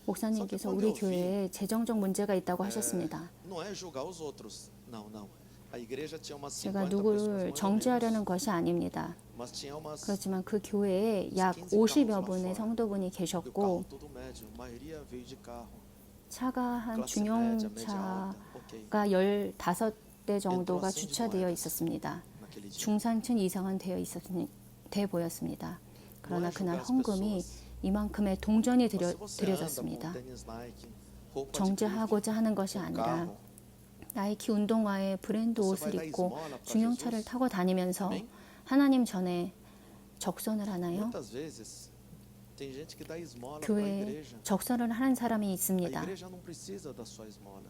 목사님께서 선택 우리 번호 교회에 재정적 문제가 있다고 하셨습니다. Não é julgar os outros. Não, não. A igreja tinha umas 50 제가 pessoas, 누구를 mais ou menos. 정죄하려는 것이 아닙니다. Mas tinha umas 그렇지만 그 교회에 약 15 50여 분의 성도분이 e o carro 계셨고 todo médio, a maioria veio de carro. 차가 한 Classe média, média 중형차가 alta. OK. 15대 정도가 주차되어 있었습니다. Naquele dia. 중산층 이상은 돼 보였습니다. 그러나 그날 헌금이 이만큼의 동전이 Mas se você anda com 드려졌습니다. tênis Nike, roupa de 정죄하고자 하는 것이 grife, um 아니라 carro, 나이키 운동화에 브랜드 você 옷을 vai dar 입고 esmola para 중형차를 Jesus? 타고 다니면서 Amém? 하나님 전에 적선을 하나요? Muitas vezes tem gente que dá esmola para a 교회에 igreja. 적선을 하는 사람이 A 있습니다. igreja não precisa da sua esmola.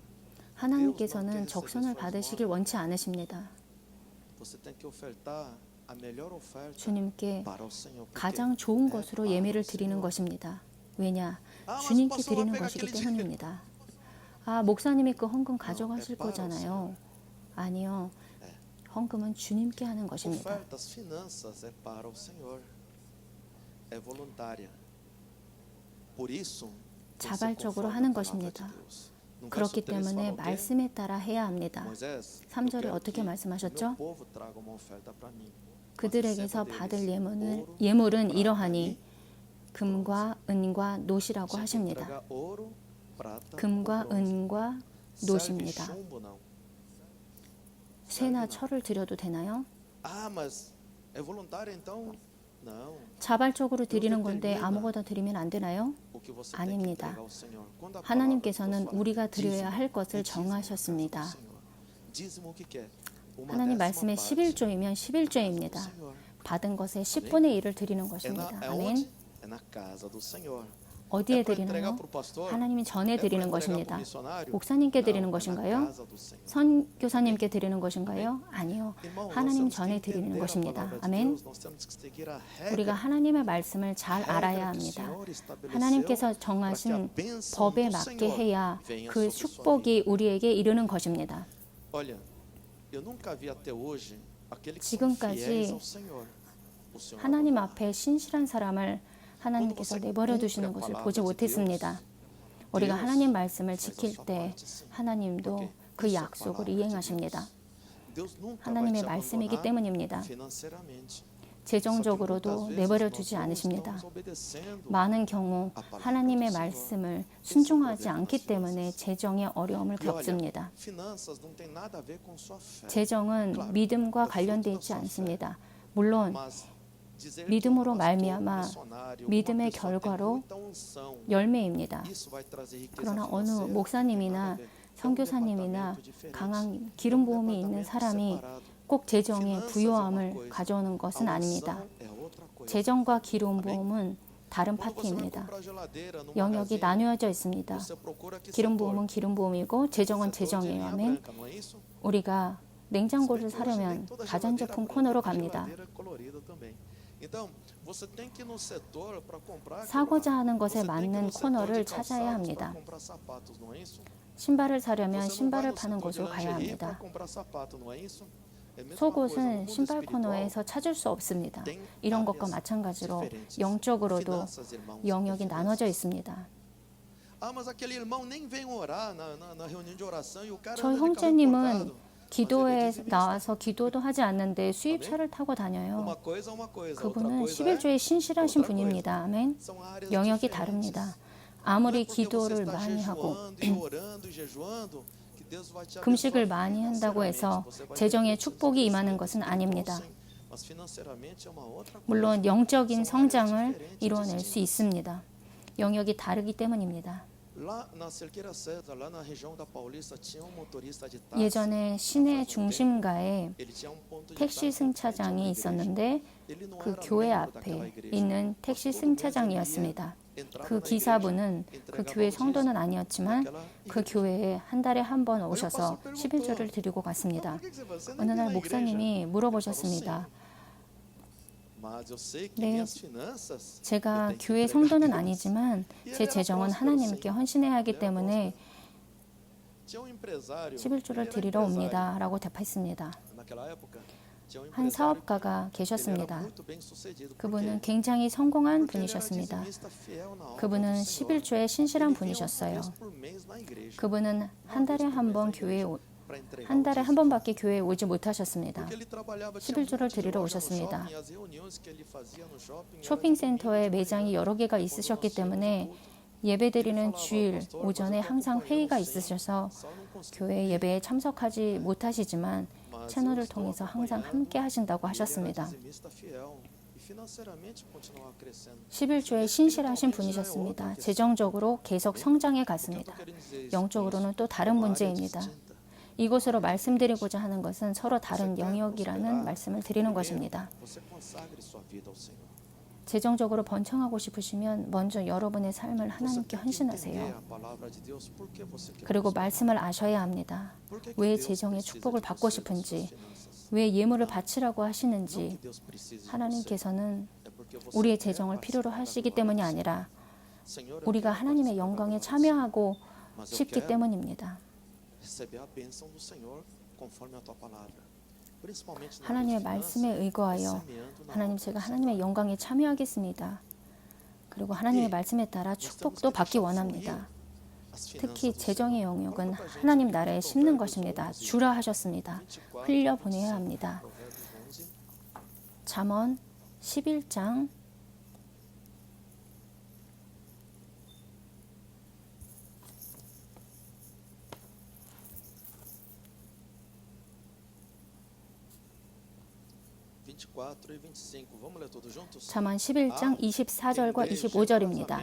하나님께서는 적선을 받으시길 원치 않으십니다. Você tem que ofertar a melhor oferta 주님께 para o Senhor. porque 가장 좋은 é 것으로 para 예배를 o 드리는 Senhor. 것입니다. 왜냐? 아, 주님께 pastor, 드리는 pegar 것이기 aquele 때문입니다. 아, 목사님이 그 헌금 가져가실 para o 거잖아요. 아니요. 헌금은 주님께 하는 것입니다. Ofertas, finanças é para o Senhor. É voluntária. Por isso, você 자발적으로 conforme 하는 a palavra de 것입니다. Deus. No verso 그렇기 3 때문에 fala o quê? 말씀에 따라 해야 합니다. Moisés, 3절에 eu quero 어떻게 que 말씀하셨죠? meu povo traga uma oferta para mim. 그들에게서 Mas 받을 receba 예물은 deles ouro, 이러하니 prata 금과 은과 e 노시라고 tinha que 하십니다. entregar ouro, prata, 금과 ou bronze. 은과 Serve 노시입니다. chumbo, não. 쇠나 철을 드려도 되나요? Ah, mas é voluntário então? Não. 자발적으로 드리는 건데 아무거나 드리면 안 되나요? O que você tem que 아닙니다. entregar ao Senhor. Quando a palavra 하나님께서는 de Deus fala, 우리가 드려야 dízimo, 할 것을 é dízimo na casa do 정하셨습니다. Senhor. Dízimo o que quer? Uma 하나님 décima 말씀에 parte 11조이면 do 11조입니다. Senhor. 받은 것의 10분의 1을 드리는 É 것입니다. é 아멘. onde? É na casa do Senhor. 어디에 É para entregar 드리나요? para o pastor? 하나님이 전에 É para 드리는 entregar 것입니다. para o missionário? 목사님께 Não, 드리는 é na 것인가요? casa do Senhor. 선교사님께 드리는 것인가요? 아니요. Irmão, nós 하나님 temos que 전에 entender 드리는 a 것입니다. palavra de 아멘. Deus. Nós temos que seguir a regra. 우리가 하나님의 말씀을 잘 알아야 합니다. 하나님께서 정하신 법에 맞게 해야 그 축복이 우리에게 이르는 것입니다. Olha, eu nunca vi até hoje aquele que são 지금까지 fiéis ao Senhor. O Senhor 하나님 não vai. 앞에 신실한 사람을 하나님께서 내버려 두시는 것을 보지 못했습니다. 우리가 하나님 말씀을 지킬 때 하나님도 그 약속을 이행하십니다. Deus nunca vai 하나님의 te 말씀이기 abandonar 때문입니다. financeiramente. 재정적으로도 내버려 두지 않으십니다. 많은 경우 하나님의 말씀을 순종하지 않기 때문에 재정의 어려움을 겪습니다. Finanças não tem nada a ver com sua fé. 재정은 믿음과 관련되어 있지 않습니다. 물론 Mas dizer que 믿음으로 um pastor, 말미암아 missionário, 믿음의 uma pessoa tem 결과로 muita unção, 열매입니다. isso vai trazer riqueza 그러나 어느 financeira, não tem nada 목사님이나 a ver. É um 선교사님이나 departamento diferente. 강한 기름 부음이 있는 departamento 사람이 separado. 꼭 재정에 Finanças é uma 부요함을 coisa, 가져오는 a 것은 아닙니다. unção é outra coisa. 재정과 기름 부음은 다른 Quando você vai 파트입니다. comprar geladeira no 영역이 magazine, 나누어져 있습니다. você procura que 기름 setor? 부음은 기름 부음이고 재정은 Setor de 재정이에요. linha 아멘. branca, não é isso? 우리가 냉장고를 Se bem que hoje nem 사려면 toda 가전제품 geladeira 코너로 branca tem 갑니다. geladeira colorida também. Então, você tem que ir no setor para comprar aquilo 사고자 lá. 하는 것에 Você tem que ir 맞는 no setor de 코너를 calçados 찾아야 para 합니다. comprar sapatos, não é isso? 신발을 사려면 Você não vai 신발을 no 파는 setor de 곳으로 가야 lingerie para 합니다. comprar sapato, não é isso? É a mesma coisa, no 속옷은 mundo 신발 espiritual, 코너에서 찾을 수 없습니다. tem 이런 것과 áreas 마찬가지로 diferentes. 영적으로도 Finanças, irmãos, 영역이 é 나눠져 finanças. 있습니다. Ah, mas aquele irmão nem vem orar na reunião de oração e o cara 저희 anda de carro 형제님은 importado. 기도에 Mas ele é 나와서 기도도 하지 않는데 수입차를 타고 다녀요. Uma coisa é uma coisa, outra 그분은 coisa é 11조에 신실하신 outra 분입니다. 아멘. São áreas 영역이 diferentes. 다릅니다. Não é 아무리 porque você 기도를 está 많이 하고 jejuando e orando e jejuando que Deus vai te 금식을 abençoar 많이 한다고 해서 financeiramente. Você vai 재정에 ter 축복이 bênçãos 임하는 것은 espirituais, 아닙니다. sim, mas financeiramente é uma outra coisa. 물론 영적인 São áreas 성장을 diferentes, 이루어낼 수 distintas. 있습니다. 영역이 다르기 때문입니다. Lá na Cerqueira César, lá na região da Paulista, tinha um motorista de táxi. 예전에 시내 중심가에 Ele tinha um ponto de 택시 táxi em frente a uma 승차장이 igreja. 있었는데 Ele não 그 era 교회 membro daquela 앞에 igreja. 있는 택시 Mas todo mês ele ia 승차장이었습니다. 그 기사분은 그 교회 성도는 아니었지만 그 교회에 한 달에 한 번 오셔서 11조를 드리고 갔습니다. 어느 날 목사님이 물어보셨습니다. 네, 제가 교회 성도는 아니지만 제 재정은 하나님께 헌신해야 하기 때문에 11조를 드리러 옵니다. 라고 답했습니다. 한 사업가가 계셨습니다. 그분은 굉장히 성공한 분이셨습니다. 그분은 11조에 신실한 분이셨어요. 그분은 한 달에 한 번밖에 교회에 오지 못하셨습니다. 11조를 드리러 오셨습니다. 쇼핑센터에 매장이 여러 개가 있으셨기 때문에 예배드리는 주일 오전에 항상 회의가 있으셔서 교회 예배에 참석하지 못하시지만 채널을 통해서 항상 함께 하신다고 하셨습니다. 11조에 신실하신 분이셨습니다. 재정적으로 계속 성장해 갔습니다. 영적으로는 또 다른 문제입니다. 이곳으로 말씀드리고자 하는 것은 서로 다른 영역이라는 말씀을 드리는 것입니다. 재정적으로 번창하고 싶으시면 먼저 여러분의 삶을 하나님께 헌신하세요. 그리고 말씀을 아셔야 합니다. 왜 재정의 축복을 받고 싶은지, 왜 예물을 바치라고 하시는지, 하나님께서는 우리의 재정을 필요로 하시기 때문이 아니라 우리가 하나님의 영광에 참여하고 싶기 때문입니다. 하나님의 말씀에 의거하여 하나님, 제가 하나님의 영광에 참여하겠습니다. 그리고 하나님의 말씀에 따라 축복도 받기 원합니다. 특히 재정의 영역은 하나님 나라에 심는 것입니다. 주라 하셨습니다. 흘려보내야 합니다. 잠언 11장 24절과 25절입니다.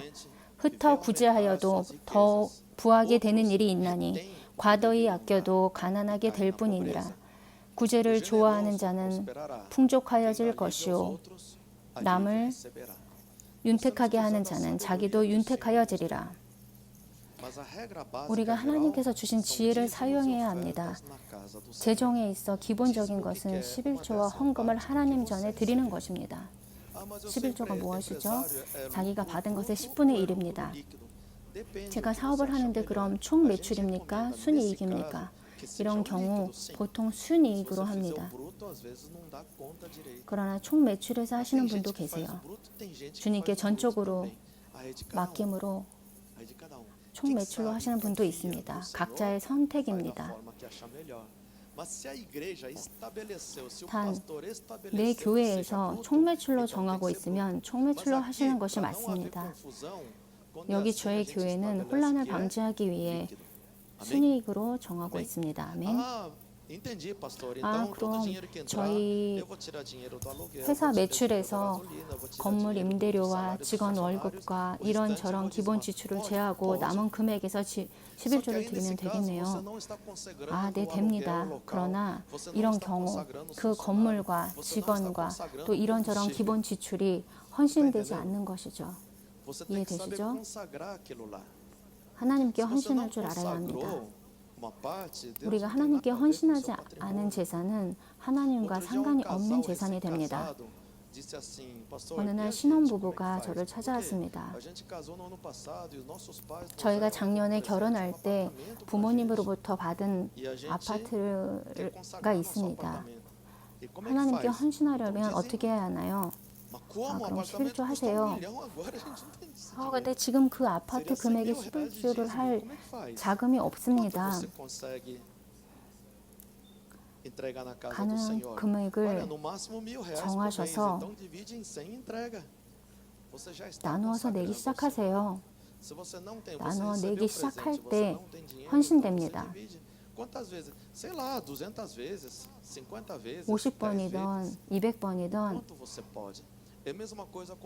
흩어 구제하여도 더 부하게 되는 일이 있나니 과도히 아껴도 가난하게 될 뿐이니라. 구제를 좋아하는 자는 풍족하여질 것이요 남을 윤택하게 하는 자는 자기도 윤택하여지리라. 우리가 하나님께서 주신 지혜를 사용해야 합니다. 재정에 있어 기본적인 것은 11조와 헌금을 하나님 전에 드리는 것입니다. 11조가 무엇이죠? 자기가 받은 것의 10분의 1입니다. 제가 사업을 하는데 그럼 총 매출입니까? 순이익입니까? 이런 경우 보통 순이익으로 합니다. 그러나 총 매출에서 하시는 분도 계세요. 주님께 전적으로 맡김으로 총 매출로 하시는 분도 있습니다. 각자의 선택입니다. 단, 내 교회에서 총 매출로 정하고 있으면 총 매출로 하시는 것이 맞습니다. 여기 저의 교회는 혼란을 방지하기 위해 순이익으로 정하고 있습니다. 아멘. 그럼 저희 회사 매출에서 건물 임대료와 직원 월급과 이런저런 기본 지출을 제하고 남은 금액에서 11조를 드리면 되겠네요. 네, 됩니다. 그러나 이런 경우 그 건물과 직원과 또 이런저런 기본 지출이 헌신되지 않는 것이죠. 이해되시죠? 하나님께 헌신할 줄 알아야 합니다. 우리가 하나님께 헌신하지 않은 재산은 하나님과 상관이 없는 재산이 됩니다. 어느 날 신혼부부가 저를 찾아왔습니다. 저희가 작년에 결혼할 때 부모님으로부터 받은 아파트가 있습니다. 하나님께 헌신하려면 어떻게 해야 하나요? 그럼 11조 하세요. 근데 지금 그 아파트 금액에 11조를 할 자금이 없습니다. 가능한 금액을 정하셔서 나누어서 내기 시작하세요. 나누어 내기 시작할 때 헌신됩니다. 50번이든 200번이든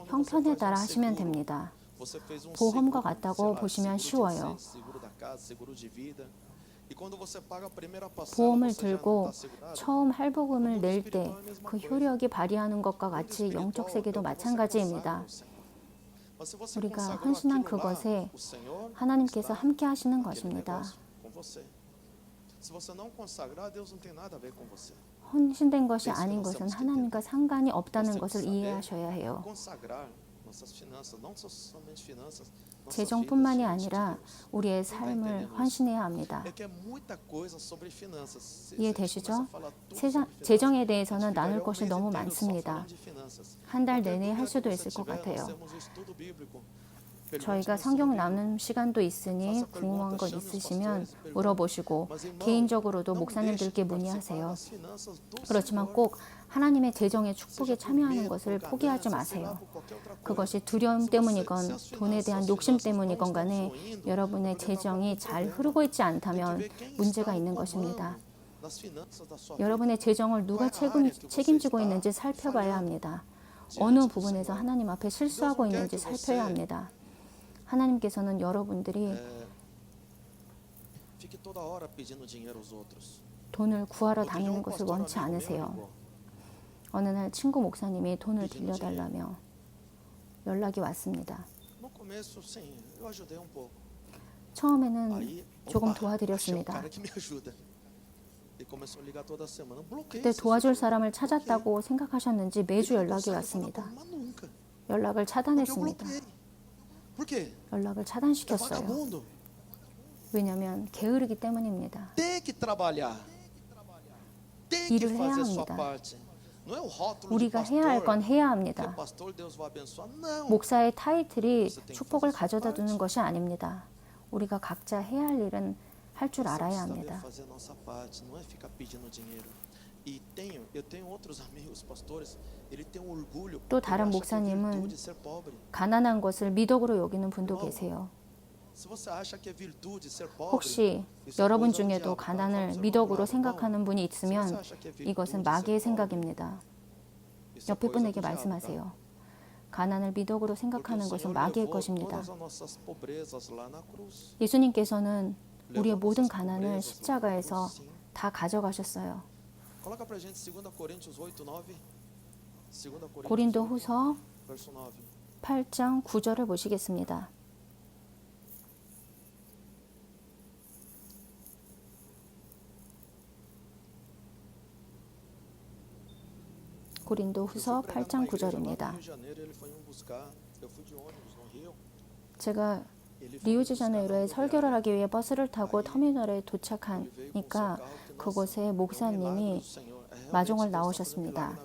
형편에 따라 하시면 됩니다. 보험과 같다고 보시면 쉬워요. 보험을 들고 처음 할부금을 낼 때 그 효력이 발휘하는 것과 같이 영적 세계도 마찬가지입니다. Mas se você 우리가 consagrou 헌신한 aquilo lá, 그것에 o Senhor 하나님께서 está 함께 하시는 naquele 것입니다. negócio com você. Se você não consagrar, Deus não tem nada a ver com você. 헌신된 것이 아닌 것은 하나님과 상관이 없다는 Nós temos 것을 que saber 이해하셔야 해요. consagrar nossas finanças, não somente finanças, nossas 재정뿐만이 vidas diante de 아니라 Deus. 우리의 삶을 헌신해야 합니다. É que é muita coisa sobre finanças. Se a gente 이해되시죠? começa a falar tudo 세상, sobre finanças, 재정에 a 대해서는 gente 나눌 ficaria um 것이 mês 너무 inteiro só 많습니다. falando de finanças. 한 달 Qualquer 내내 할 dúvida 수도 que você 있을 것 tiver, nós 같아요. temos o estudo bíblico. Pergunte 저희가 no 성경 estudo bíblico. 나눈 시간도 있으니 궁금한 것 있으시면 물어보시고 개인적으로도 목사님들께 문의하세요. 그렇지만 꼭 하나님의 재정의 축복에 참여하는 것을 포기하지 마세요. 그것이 두려움 때문이건 돈에 대한 욕심 때문이건 간에 여러분의 재정이 잘 흐르고 있지 않다면 문제가 있는 것입니다. 여러분의 재정을 누가 책임지고 있는지 살펴봐야 합니다. 어느 부분에서 하나님 앞에 실수하고 있는지 살펴야 합니다. 하나님께서는 여러분들이 Fique toda hora pedindo dinheiro aos outros. 돈을 구하러 다니는 것을 원치 않으세요. 어느 날 친구 목사님이 돈을 빌려달라며 연락이 왔습니다. No começo, sim, eu ajudei um pouco. 처음에는 Aí, 조금 opa, achei um 도와드렸습니다. cara que me ajuda. E começou a ligar toda semana. Bloqueei 그때 esse 도와줄 sujeito. 사람을 찾았다고 생각하셨는지 매주 Ele não 연락이 consegue 왔습니다. falar comigo, mas nunca. 연락을 Porque eu 차단했습니다. bloqueei. Por quê? 연락을 É 차단시켰어요. vagabundo. 왜냐하면 게으르기 때문입니다. Tem que trabalhar. Tem que 일을 해야 fazer a sua 합니다. parte. Não é o rótulo de 우리가 해야 할 건 pastor. 해야 Que 합니다. pastor Deus vai abençoar. Não. 목사의 타이틀이 축복을 가져다 두는 것이 아닙니다. 우리가 각자 해야 할 일은 할 줄 Nós temos 알아야 que saber 합니다. fazer a nossa parte, não é ficar pedindo dinheiro. E eu tenho outros amigos pastores, ele tem um orgulho. 또 porque 다른 ele acha que é 목사님은 virtude ser pobre. 가난한 것을 미덕으로 여기는 분도 계세요. Se você acha que é virtude ser pobre, 혹시 isso é 여러분 coisa do 중에도 diabo, tá? 가난을 Vamos 미덕으로 observar, 생각하는 분이 Se você 있으면 acha que é virtude 이것은 ser 마귀의 pobre, 생각입니다. isso é 옆에 coisa 분에게 do diabo, tá? 말씀하세요. 가난을 미덕으로 Porque o 생각하는 것은 Senhor 마귀의 levou 것입니다. todas as nossas pobrezas lá na cruz. 예수님께서는 우리의 Levou 모든 nossas 가난을 pobrezas lá na 십자가에서 cruz, sim. 다 가져가셨어요. Coloca pra gente 2 Coríntios 8:9. 2 Coríntios 고린도 8, 후서 verso 9. 8장 9절을 보시겠습니다. 고린도 후서 8장 9절입니다. 제가 리우디자네이로에 설교를 하기 위해 버스를 타고 터미널에 도착하니까 그곳에 목사님이 마중을 나오셨습니다.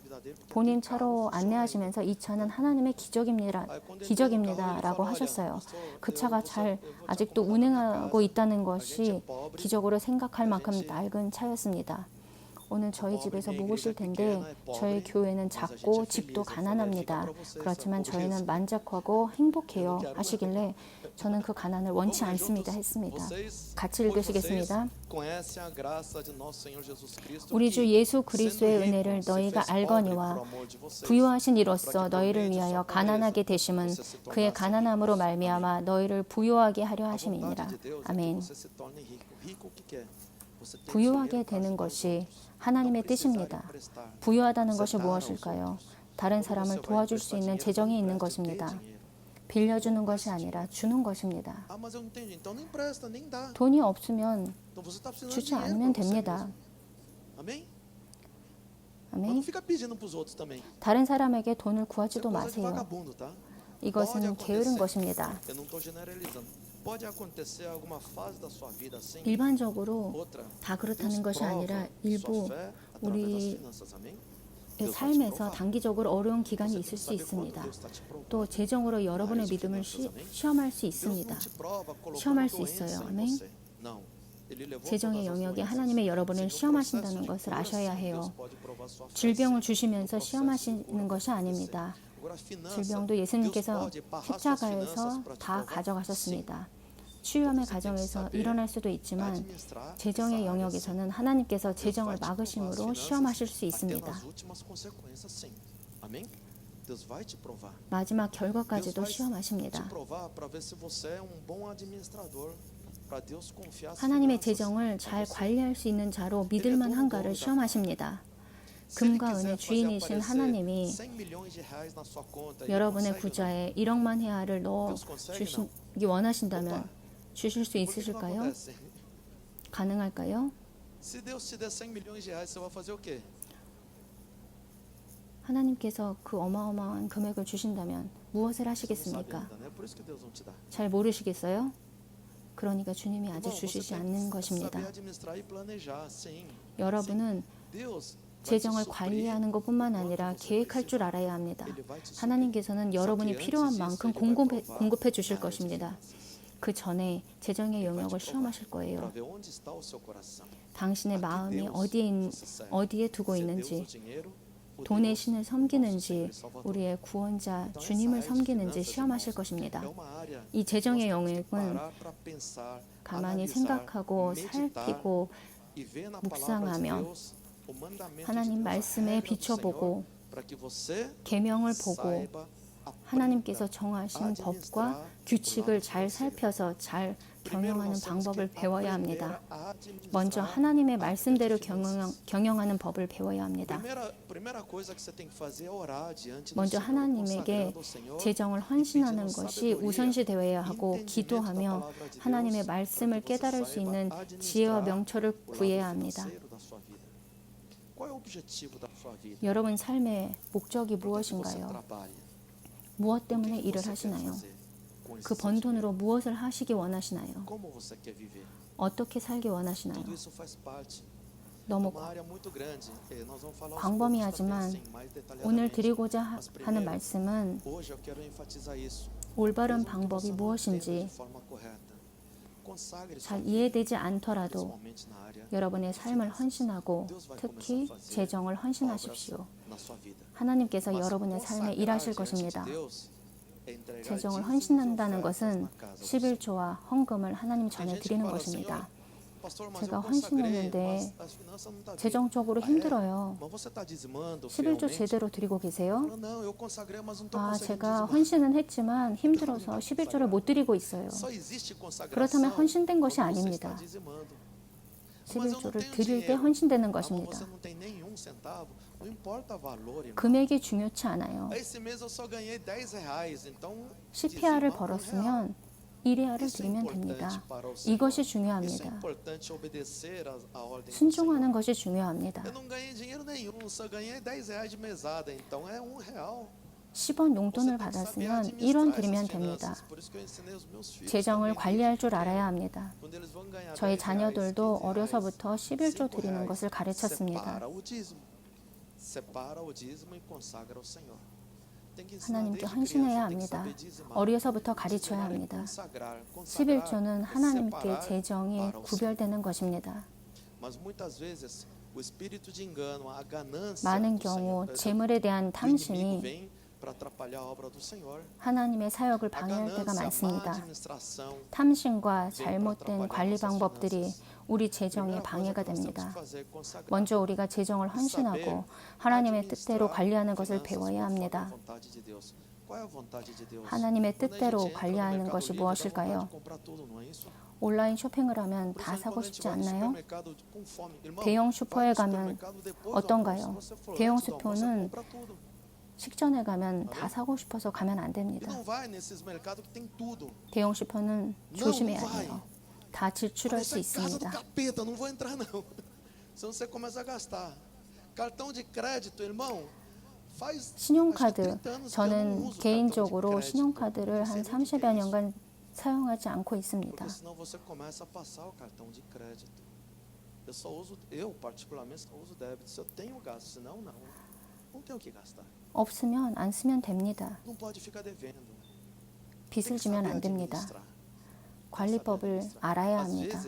본인 차로 안내하시면서 이 차는 하나님의 기적입니다라고 하셨어요. 그 차가 잘 아직도 운행하고 있다는 것이 기적으로 생각할 만큼 낡은 차였습니다. 오늘 저희 집에서 묵으실 텐데 저희 교회는 작고 집도 가난합니다. 그렇지만 저희는 만족하고 행복해요 하시길래 저는 그 가난을 원치 않습니다 했습니다. 같이 읽으시겠습니다. 우리 주 예수 그리스도의 은혜를 너희가 알거니와 부유하신 이로써 너희를 위하여 가난하게 되심은 그의 가난함으로 말미암아 너희를 부유하게 하려 하심이니라. 아멘. 부유하게 되는 것이 하나님의 뜻입니다. 부유하다는 것이 무엇일까요? 다른 사람을 도와줄 수 있는 재정이 있는 것입니다. 빌려주는 것이 아니라 주는 것입니다. 돈이 없으면 주지 않으면 됩니다. 아멘. 다른 사람에게 돈을 구하지도 마세요. 이것은 게으른 것입니다. 일반적으로 다 그렇다는 것이 아니라 일부 우리 삶에서 단기적으로 어려운 기간이 있을 수 있습니다. 또 재정으로 여러분의 믿음을 시험할 수 있습니다. 시험할 수 있어요. 아멘. 재정의 영역에 하나님의 여러분을 시험하신다는 것을 아셔야 해요. 질병을 주시면서 시험하시는 것이 아닙니다. 질병도 예수님께서 십자가에서 다 가져가셨습니다. 치유함의 과정에서 일어날 수도 있지만 재정의 영역에서는 하나님께서 재정을 막으심으로 시험하실 수 있습니다. 마지막 결과까지도 시험하십니다. 하나님의 재정을 잘 관리할 수 있는 자로 믿을 만한가를 시험하십니다. 금과 은의 주인이신 하나님이 100 milhões de reais na sua conta, ele 여러분의 consegue ou não? 구자에 1억만 헤아를 넣어 Deus consegue, não? 주시기 원하신다면 Opa. 주실 수 Por que que não 있으실까요? acontece? 가능할까요? Se Deus te der 100 milhões de reais, você vai fazer o quê? 하나님께서 그 어마어마한 금액을 주신다면 무엇을 Você não sabe 하시겠습니까? ainda, né? Por isso que Deus não te dá. 잘 모르시겠어요? 그러니까 주님이 아직 Irmão, você 주시지 tem 않는 que 것입니다. saber administrar e planejar, sim. 여러분은 Deus vai te 재정을 suprir 관리하는 것뿐만 quanto 아니라 você 계획할 줄 precisar. 알아야 합니다. Ele vai te suprir. 하나님께서는 여러분이 필요한 만큼 공급해 주실 área de 것입니다. finanças, 그 전에 재정의 영역을 시험하실 para 거예요. ver onde está o seu coração. 당신의 A que 마음이 Deus você serve. 어디에 두고 Se é Deus 있는지, o dinheiro, o 돈의 Deus, 신을 nosso 섬기는지, Senhor e Salvador. 우리의 구원자 Então, essa 주님을 área de 섬기는지 finanças, 시험하실 irmãos, 것입니다. é uma área 이 que 재정의 nós temos que 영역은 parar para pensar, 가만히 analisar, 생각하고 meditar 살피고 e ver na palavra de 묵상하며 Deus o mandamento de 하나님 Deus, a 말씀에 regra do 비춰보고 Senhor, para que você 계명을 보고 saiba, 하나님께서 aprenda, 정하신 법과 administrar 규칙을 o 잘 lado 살펴서 잘 Primeiro, 경영하는 nós temos 방법을 que 배워야 aprender 합니다. a administrar 먼저 a 하나님의 área de 말씀대로 finanças. 경영하는 법을 배워야 합니다. Primeira coisa que você tem que fazer é orar diante do 먼저 Senhor, 하나님에게 consagrando ao Senhor, 재정을 헌신하는 것이 우선시 되어야 하고 기도하며 하나님의 말씀을 깨달을 수 있는 지혜와 명철을 o lado 구해야 합니다. financeiro da sua vida. Qual é o objetivo da sua vida? 여러분 삶의 목적이 Por que que você 무엇인가요? trabalha? 무엇 O que 때문에 que 일을 você quer 하시나요? fazer com esse 그 seu 번 dinheiro? 돈으로 무엇을 하시기 원하시나요? Como você quer viver? 어떻게 살기 원하시나요? Tudo isso faz parte. É 너무 uma área muito grande. Nós vamos falar aos 광범위하지만 poucos também, mais 오늘 detalhadamente. 드리고자 Mas 하는 primeiro, 말씀은 hoje eu quero enfatizar isso. 올바른 Mesmo que 방법이 você não entenda 무엇인지 de forma correta, consagre sua 잘 vida, 이해되지 않더라도 principalmente na área 여러분의 삶을 헌신하고 Deus vai 특히 começar a fazer 재정을 obras 헌신하십시오. na sua vida. 하나님께서 Mas 여러분의 삶에 consagrar 일하실 diante 것입니다. de Deus é entregar 재정을 dízimos e 헌신한다는 ofertas 것은 na casa do Senhor. 11조와 헌금을 하나님 Tem 전에 gente que 드리는 fala assim, 것입니다. "Ó, pastor, mas 제가 eu consagrei, 헌신했는데 mas as finanças não tá vindo." 재정적으로 Ah, é? 힘들어요. Mas você está dizimando 11조 fielmente? 제대로 드리고 계세요? Fala, não, eu consagrei, mas não estou 아, conseguindo 제가 dizimar. 헌신은 했지만 힘들어서 11조를 못 드리고 있어요. Só existe consagração 그렇다면 헌신된 것이 quando você 아닙니다. está dizimando. Mas eu não 11조를 tenho 드릴 때 dinheiro. 헌신되는 Ah, mas 것입니다. você não tem nenhum centavo. Não importa o valor, irmão. 금액이 중요치 않아요. Esse mês eu só ganhei 10 reais, então 10회아를 dizima 1 real. 벌었으면 1회아를 Isso é 드리면 됩니다. importante para o Senhor. 이것이 Isso é 중요합니다. importante obedecer a ordem do 순종하는 Senhor. 것이 중요합니다. Eu não ganhei dinheiro nenhum, só ganhei 10 reais de mesada, então é 1 real. 10원 Você 용돈을 tem que saber 받았으면 administrar 1원 essas 드리면 됩니다. finanças. Por isso que eu ensinei os meus filhos 재정을 também 관리할 desde 줄 pequeno. 알아야 합니다. Quando eles vão ganhar 저희 10 reais, 자녀들도 15 reais, 어려서부터 11조 5 드리는 reais, 것을 가르쳤습니다. separa o dízimo. Separa o dízimo e consagra ao Senhor. Tem que ensinar 하나님께 desde 헌신해야 criança, tem que 합니다. saber dizimar. 어려서부터 가르쳐야 Dizimar é 합니다. consagrar. 11조는 é 하나님께 separar 재정이 para o Senhor. 구별되는 것입니다. Mas muitas vezes o espírito de engano, a ganância 많은 do 경우 Senhor, 재물에 대한 do inimigo 탐심이 vem para atrapalhar a obra do Senhor. 하나님의 사역을 A 방해할 때가 ganância, a má 많습니다. administração. 탐심과 잘못된 관리 방법들이 우리 재정에 방해가 됩니다. 먼저 우리가 재정을 헌신하고 하나님의 뜻대로 관리하는 것을 배워야 합니다. 하나님의 뜻대로 관리하는 것이 무엇일까요? 온라인 쇼핑을 하면 다 사고 싶지 않나요? 대형 슈퍼에 가면 어떤가요? 대형 슈퍼는 식전에 가면 다 사고 싶어서 가면 안 됩니다. 대형 슈퍼는 조심해야 해요. 다 지출할 수 있습니다. Não vou entrar não. Senão você começa a gastar. Cartão de crédito, irmão. Faz 신용카드, 저는 개인적으로 신용카드를 한 30여 년간 사용하지 않고 있습니다. Porque senão você começa a passar o cartão de crédito. Eu particularmente só uso débito. Se eu tenho gasto, senão não. Não tenho o que gastar. 없으면 안 쓰면 됩니다. Não pode ficar devendo. 빚을 지면 안 됩니다. 관리법을 알아야 합니다.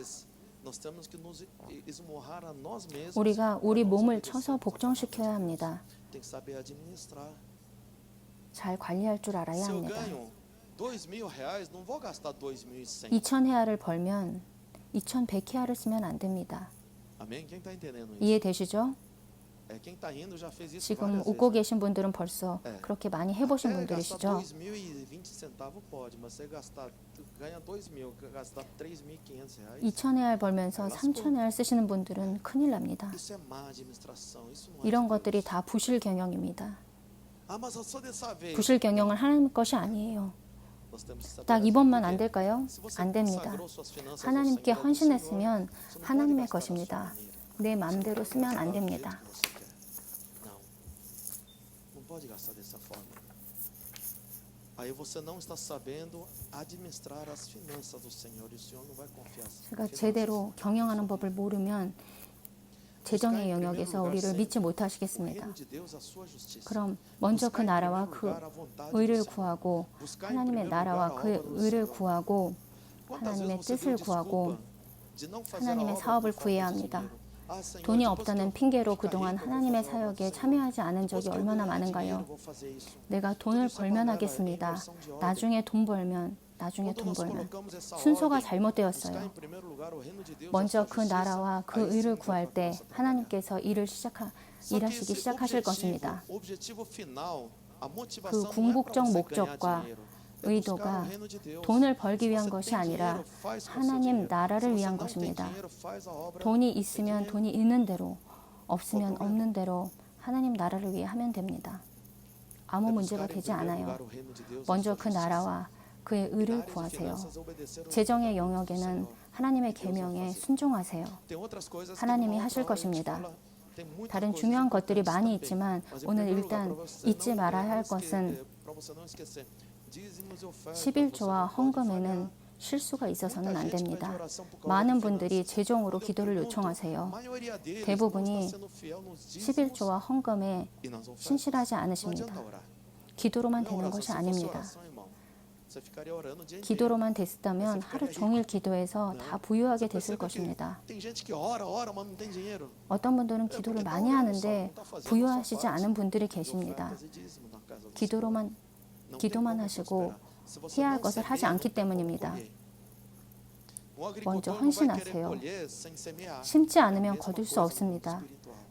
Nós temos que nos esmorrar a nós mesmos. 우리가 우리 몸을 쳐서 복종시켜야 합니다. Tem que saber administrar. 잘 관리할 줄 알아야 Se eu 합니다. ganho 2.000 reais, não vou gastar 2.100. 2,000회화를 벌면 2,100회화를 쓰면 안 됩니다. Amém? Quem está entendendo isso? 이해되시죠? Quem está rindo já fez isso 지금 várias 웃고 vezes. 계신 분들은 벌써 그렇게 많이 해보신 Gastar 분들이시죠? 2.020 centavos pode, mas você ganha 2.000, gastar 3.500 reais. 2,000알 벌면서 3,000알 쓰시는 분들은 큰일 납니다. Isso é má administração. Isso não é 이런 de 것들이 Deus. 다 부실 경영입니다. Ah, mas só dessa vez. 부실 경영을 하는 것이 아니에요. Nós temos que saber 딱 essa 이번만 porque 안 될까요? se você 안 됩니다. consagrou suas finanças ao 하나님께 Senhor, ao 헌신했으면 Senhor, você não pode 하나님의 gastar da sua 것입니다. maneira. 내 마음대로 쓰면 안 Do jeito 됩니다. que você quer. Não. Não pode gastar dessa forma. Aí você não está sabendo administrar as finanças do Senhor e o Senhor não vai confiar. 제가 제대로 경영하는 법을 모르면 재정의 영역에서 우리를 믿지 O 못하시겠습니다. reino de Deus, a sua justiça. 그럼 먼저 그 나라와 그 의를 구하고 하나님의 나라와 그의 의를 구하고 하나님의 뜻을 구하고 하나님의 사업을 구해야 합니다. 돈이 없다는 핑계로 그동안 하나님의 사역에 참여하지 않은 적이 얼마나 많은가요? 내가 돈을 벌면 하겠습니다. 나중에 돈 벌면 순서가 잘못되었어요. 먼저 그 나라와 그 의를 구할 때 하나님께서 일하시기 시작하실 것입니다. 그 궁극적 목적과 의도가 돈을 벌기 위한 것이 아니라 하나님 나라를 위한 것입니다. 돈이 있으면 돈이 있는 대로, 없으면 없는 대로 하나님 나라를 위해 하면 됩니다. 아무 문제가 되지 않아요. 먼저 그 나라와 그의 의를 구하세요. 재정의 영역에는 하나님의 계명에 순종하세요. 하나님이 하실 것입니다. 다른 중요한 것들이 많이 있지만 오늘 일단 잊지 말아야 할 것은 11조와 헌금에는 실수가 있어서는 안 됩니다. 많은 분들이 재정으로 기도를 요청하세요. 대부분이 11조와 헌금에 신실하지 않으십니다. 기도로만 되는 것이 아닙니다. 기도로만 됐다면 하루 종일 기도해서 다 부유하게 됐을 것입니다. 어떤 분들은 기도를 많이 하는데 부유하시지 않은 분들이 계십니다. 기도만 하시고 해야 할 것을 하지 않기 때문입니다. 먼저 헌신하세요. 심지 않으면 거둘 수 없습니다.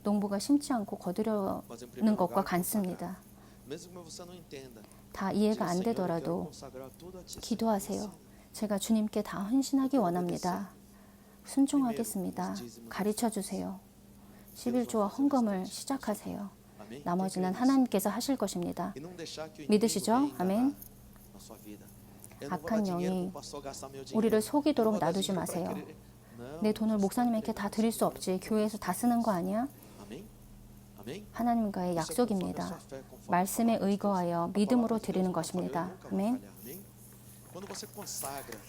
농부가 심지 않고 거두려는 것과 같습니다. 다 이해가 안 되더라도 기도하세요. 제가 주님께 다 헌신하기 원합니다. 순종하겠습니다. 가르쳐 주세요. 11조와 헌금을 시작하세요. 나머지는 하나님께서 하실 것입니다. 믿으시죠? 아멘. 악한 영이 우리를 속이도록 놔두지 마세요. 내 돈을 목사님에게 다 드릴 수 없지. 교회에서 다 쓰는 거 아니야? 하나님과의 약속입니다. 말씀에 의거하여 믿음으로 드리는 것입니다. 아멘.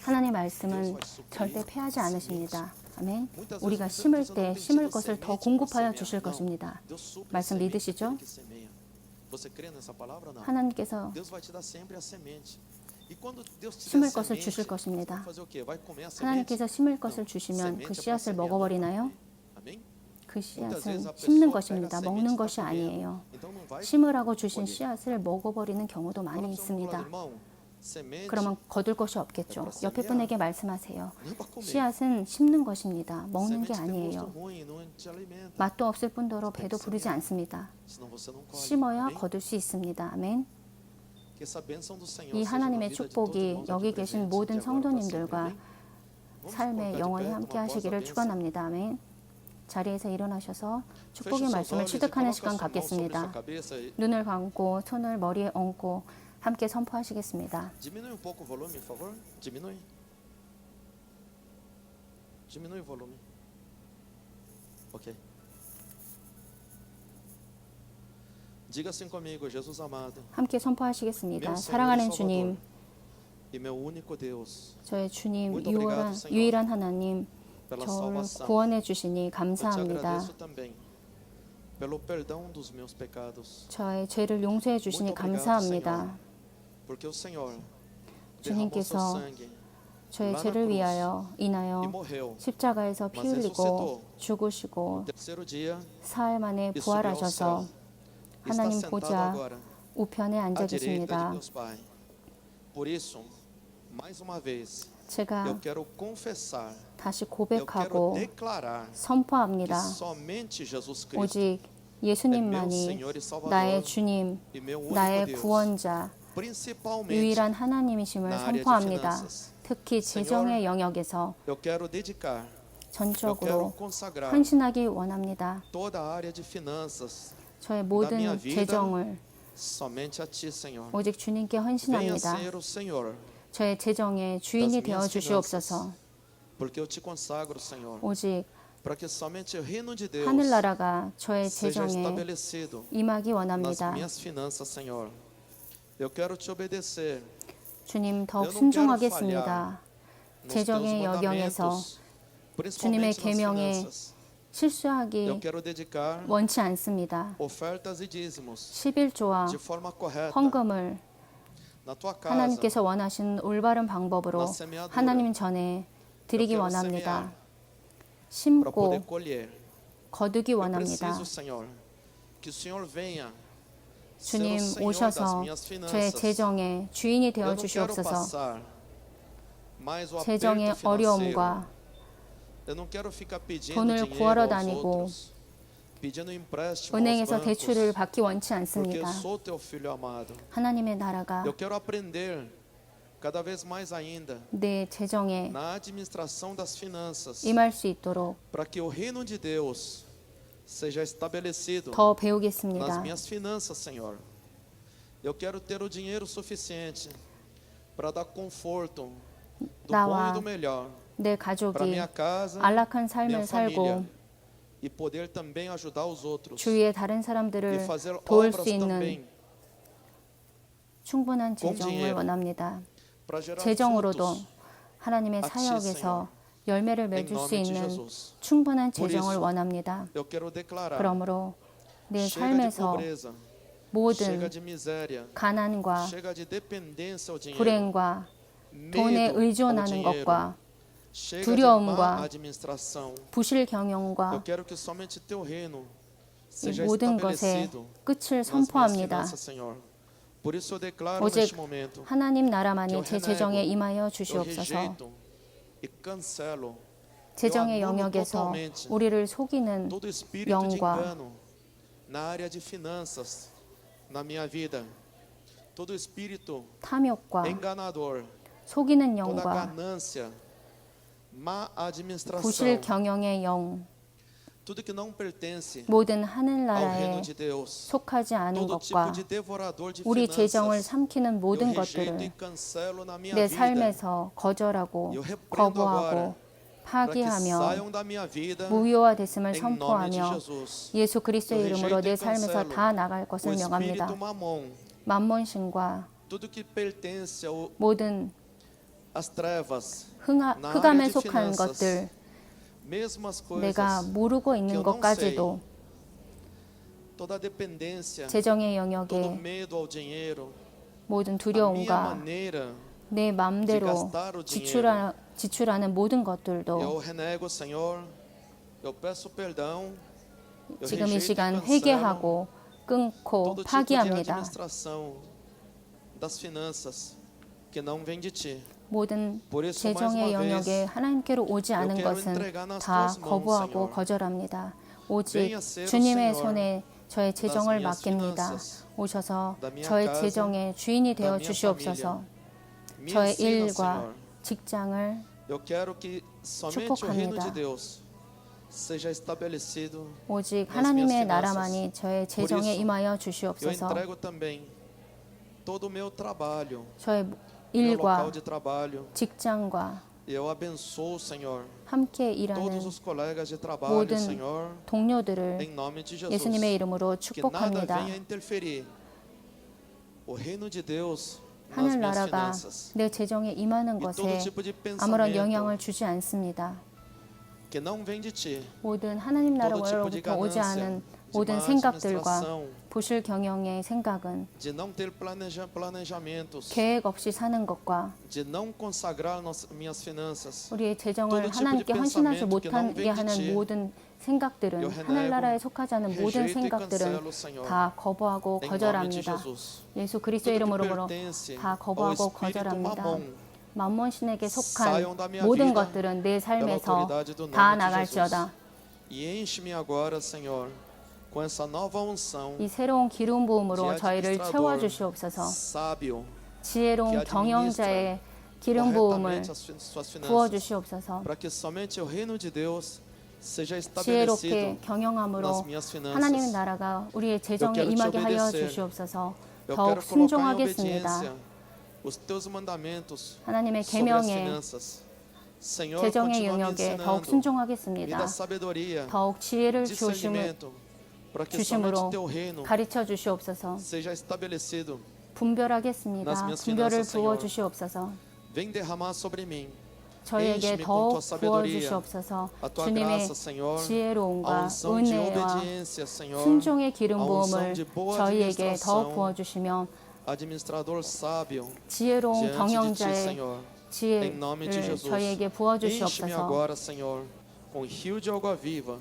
하나님의 말씀은 절대 패하지 않으십니다. 아멘. 우리가 심을 때 심을 것을 더 공급하여 주실 것입니다. 말씀 믿으시죠? 하나님께서 심을 것을 주실 것입니다. 하나님께서 심을 것을 주시면 그 씨앗을 먹어버리나요? 그 씨앗은 심는 것입니다. 먹는 것이 아니에요. 심으라고 주신 씨앗을 먹어버리는 경우도 많이 있습니다. 그러면 거둘 것이 없겠죠. 옆에 분에게 말씀하세요. 씨앗은 심는 것입니다. 먹는 게 아니에요. 맛도 없을 뿐더러 배도 부르지 않습니다. 심어야 거둘 수 있습니다. 아멘. 이 하나님의 축복이 여기 계신 모든 성도님들과 삶에 영원히 함께 하시기를 축원합니다. 아멘. 자리에서 일어나셔서 축복의 말씀을 취득하는 시간 갖겠습니다. 눈을 감고 손을 머리에 얹고 함께 선포하시겠습니다. Diminui um pouco o volume, por favor. Diminui. Diminui o volume. Ok. Diga assim comigo, Jesus amado. 함께 선포하시겠습니다. 사랑하는 주님, E meu único Deus. 저의 주님, 유일한 하나님, 저를 구원해 주시니 감사합니다. Pelo perdão dos meus pecados. 저의 죄를 용서해 주시니 감사합니다. Porque o Senhor 주님께서 저의 죄를 위하여 인하여 십자가에서 피 흘리고 죽으시고 사흘 만에 부활하셔서 하나님 보좌 우편에 앉아 계십니다. 제가 다시 고백하고 선포합니다. 오직 예수님만이 나의 주님, e meu único 나의 Deus, 구원자, principalmente 유일한 하나님이심을 na área de 선포합니다. finanças. 특히 재정의 영역에서 Eu quero dedicar, eu quero 전적으로 consagrar 헌신하기 원합니다. toda a área de finanças 저의 da minha 모든 vida 재정을 somente a ti, Senhor. 오직 주님께 Venha 헌신합니다. ser o Senhor 저의 재정의 das 주인이 minhas 되어 finanças, 주시옵소서. porque eu te consagro, Senhor, 오직 para que somente o reino de Deus 하늘나라가 저의 seja 재정에 estabelecido 임하기 nas 원합니다. minhas finanças, Senhor. Eu quero te obedecer 주님 더욱 Eu não 순종하겠습니다. nos teus 재정의 여경에서 mandamentos, 주님의 principalmente nas 계명에 finanças. 실수하기 Eu quero dedicar 원치 않습니다. ofertas e dízimos 11조와 de forma correta 헌금을 na tua casa. 하나님께서 원하신 올바른 방법으로 하나님 전에 드리기 원합니다. para 심고 poder colher. 거두기 Eu 원합니다. preciso, Senhor, que o Senhor venha ser o 주님 Senhor das 오셔서 minhas 저의 finanças. 재정의 주인이 Eu 되어 não quero 주시옵소서. passar mais o aperto 재정의 financeiro. 어려움과 Eu não quero ficar pedindo 돈을 dinheiro 구하러 aos 다니고 outros, pedindo empréstimo aos 은행에서 bancos, 대출을 받기 원치 porque eu 않습니다. sou teu filho amado. 하나님의 나라가 Eu quero aprender cada vez mais ainda 내 재정에 na administração das finanças, 임할 수 있도록 para que o reino de Deus seja estabelecido 더 nas 배우겠습니다. minhas finanças, Senhor. Eu quero ter o dinheiro suficiente para dar conforto do bom 나와 e do melhor 내 para 가족이 minha casa, 안락한 minha 삶을 família 살고 e poder também ajudar os outros 주위의 다른 e 사람들을 fazer 도울 obras 수 있는 também 충분한 com 재정을 dinheiro 원합니다. para gerar 재정으로도 frutos 하나님의 a ti, 사역에서 열매를 em 맺을 수 nome de 있는 Jesus. 충분한 Por 재정을 isso, 원합니다. Eu quero declarar: 그러므로 내 chega de 삶에서 pobreza, chega 모든 de miséria, 가난과 chega de dependência ao dinheiro, 불행과 돈에 medo ao 의존하는 dinheiro, 것과 chega de 두려움과 má administração. 부실 Eu 경영과 quero que somente teu reino 이 seja 모든 것의 estabelecido 끝을 nas minhas 선포합니다. finanças, Senhor. Por isso eu declaro 오직 neste momento 하나님 나라만이 que 제 eu 재정에 renego, 임하여 eu 주시옵소서. rejeito e cancelo 재정의 eu anulo 영역에서 totalmente 우리를 속이는 todo espírito de 영과 engano na área de finanças na minha vida. Todo espírito 탐욕과 enganador, 속이는 toda 영과 ganância, má administração, 부실 경영의 영, tudo que não pertence 모든 ao reino 하늘나라에 de Deus, 속하지 않은 todo tipo 것과 de devorador de 우리 재정을 finanças, 삼키는 eu 모든 rejeito e 것들을 cancelo na minha 내 vida, 삶에서 거절하고 eu repreendo 거부하고 agora, para que 파기하며 saiam da minha vida 무효화됐음을 em nome de 선포하며 Jesus. 예수 그리스도의 Eu 이름으로 rejeito 내 e 삶에서 cancelo 다 나갈 o 것을 espírito 명합니다. mamon, 만몬신과 tudo que pertence 모든 às trevas, 흑암에 속한 것들, mesmo as 내가 coisas, 모르고 있는 것까지도 toda a dependência, 재정의 todo 영역에 medo ao dinheiro, 모든 a minha 두려움과 maneira 내 맘대로 지출하는 모든 것들도 eu renego, Senhor, eu peço perdão, eu 지금 이 rejeito e 시간 cancelo 회개하고 끊고 todo tipo de 파기합니다. administração das finanças que não vem de ti. 모든 Por isso, mais 재정의 uma 영역에 vez, 하나님께로 오지 않은 quero 것은 entregar nas 다 tuas mãos, 거부하고 Senhor. 거절합니다. 오직 Venha ser o 주님의 Senhor 손에 저의 재정을 das minhas 맡깁니다. finanças, 오셔서 da minha 저의 casa, 재정의 주인이 da 되어 minha 주시옵소서. Me 저의 ensina, 일과 Senhor. 직장을 Eu quero que somente o reino 축복합니다. de Deus seja estabelecido. 오직 nas 하나님의 minhas 나라만이 저의 재정에 isso, 임하여 Eu 주시옵소서. entrego também todo o meu trabalho, 저의 meu 일과 local de trabalho. 직장과 Eu abençoo, Senhor, 함께 todos 일하는 os colegas de trabalho, 모든 Senhor, 동료들을 em nome de Jesus. 예수님의 이름으로 Que nada 축복합니다. venha interferir o reino de Deus nas 하늘 minhas 나라가 finanças. 내 재정에 임하는 E todo 것에 tipo de 아무런 pensamento 영향을 주지 않습니다. que não vem de ti, 모든 하나님 todo tipo de 나라로부터 오지 ganância, 않은 de 모든 má 생각들과 administração, 부실 경영의 생각은 de não ter planejamentos, 계획 없이 사는 것과 de não consagrar minhas finanças. 우리의 재정을 todo tipo de 하나님께 헌신하지 pensamento que não 못하게 vem de 하는 ti, 모든 생각들은 eu renego, 하늘나라에 속하지 않은 모든 rejeito e 생각들은 cancelo, Senhor, 다 거부하고 em nome de 거절합니다. Jesus. 예수 그리스도의 Tudo que 이름으로 pertence 다 ao 거부하고 espírito 거절합니다. mamon, 만몬신에게 saiam da 속한 minha 모든 vida 것들은 내 pela 삶에서 autoridade do 다 nome de 나갈지어다. Jesus. E enche-me agora, Senhor, com essa nova unção 이 새로운 기름 부음으로 de 저희를 채워 administrador 주시옵소서. sábio 지혜로운 경영자의 기름 부음을 corretamente suas 부어 finanças, 주시옵소서. para que somente o reino de Deus seja 지혜롭게 estabelecido 경영함으로 nas minhas finanças. 하나님의 나라가 우리의 재정에 Eu quero te 임하게 하여 obedecer. 주시옵소서. Eu 더욱 quero colocar em 순종하겠습니다. obediência os teus mandamentos 하나님의 sobre as 계명에 finanças. Senhor, 재정의 continua me 영역에 더욱 ensinando, me 순종하겠습니다. dá sabedoria, 더욱 지혜를 주심을 discernimento, para que somente 주심으로 teu reino 가르쳐 주시옵소서. seja estabelecido. 분별하겠습니다. nas minhas 분별을 finanças, 부어 Senhor. 주시옵소서. Vem derramar sobre mim 저에게 Enche-me com 더욱 tua sabedoria, 부어주시옵소서. a tua 주님의 graça, Senhor, a 지혜로움과 unção de 은혜와 obediência, Senhor, 순종의 기름 a unção 부음을 de boa 저희에게 administração, 더욱 부어주시며 administrador sábio 지혜로운 diante de ti, 경영자의 Senhor. Em nome de 지혜를 Jesus. 저희에게 Enche-me 부어주시옵소서. agora, Senhor, com rio de água viva,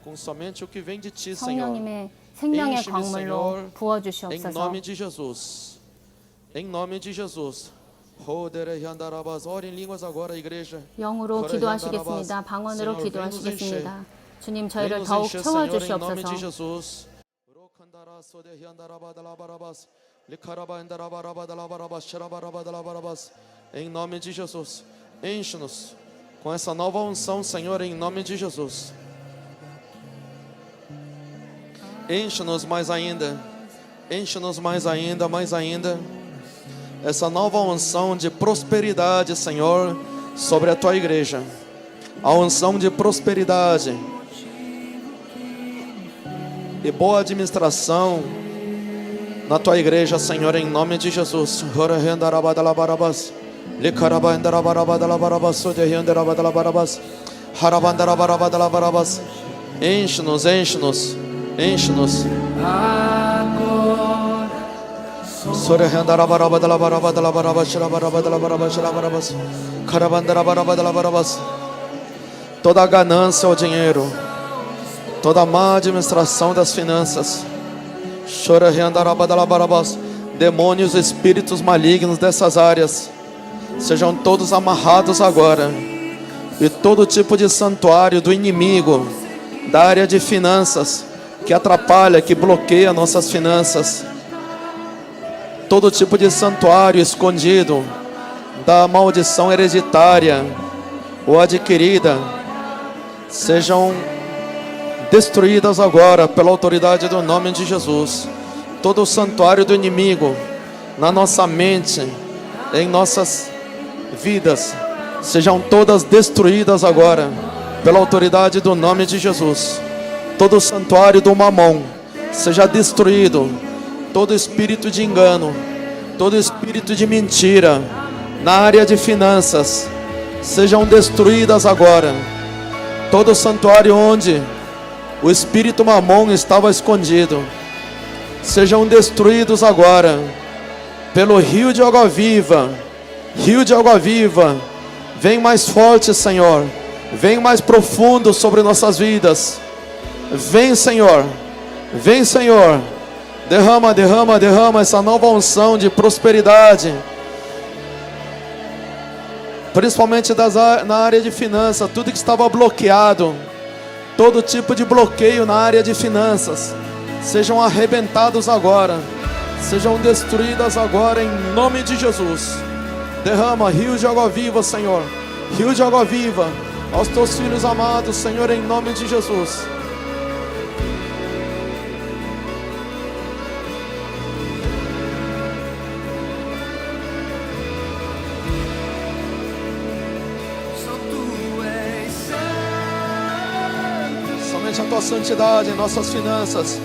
com somente o que vem de ti, Senhor. 성령님의 생명의 Enche-me, 광물로 Senhor, Em 부어주시옵소서. nome de Jesus. Em nome de Jesus. Ore em línguas agora, igreja. 영으로 기도하시겠습니다. 방언으로 Senhor, 기도하시겠습니다. 주님 Vem 저희를 nos 더욱 encher, Senhor, em nome de 채워주시옵소서. Jesus. Em nome de Jesus. Enche-nos com essa nova unção, Senhor, em nome de Jesus. Enche-nos mais ainda. Enche-nos mais ainda, mais ainda. Essa nova unção de prosperidade, Senhor, sobre a tua igreja. A unção de prosperidade e boa administração na tua igreja, Senhor, em nome de Jesus. Enche-nos, enche-nos, enche-nos. Toda a ganância ao dinheiro, toda a má administração das finanças, demônios, espíritos malignos dessas áreas, sejam todos amarrados agora. E todo tipo de santuário do inimigo, da área de finanças, que atrapalha, que bloqueia nossas finanças, todo tipo de santuário escondido, da maldição hereditária ou adquirida, sejam destruídas agora pela autoridade do nome de Jesus. Todo o santuário do inimigo na nossa mente, em nossas vidas, sejam todas destruídas agora pela autoridade do nome de Jesus. Todo o santuário do mamão seja destruído. Todo espírito de engano, todo espírito de mentira na área de finanças sejam destruídas agora. Todo santuário onde o espírito mamon estava escondido sejam destruídos agora pelo rio de água viva. Rio de água viva, vem mais forte, Senhor, vem mais profundo sobre nossas vidas. Vem, Senhor, vem, Senhor. Derrama, derrama, derrama essa nova unção de prosperidade, principalmente na área de finanças. Tudo que estava bloqueado, todo tipo de bloqueio na área de finanças, sejam arrebentados agora, sejam destruídas agora em nome de Jesus. Derrama rio de água viva, Senhor, rio de água viva aos teus filhos amados, Senhor, em nome de Jesus. Somente a tua santidade em nossas finanças,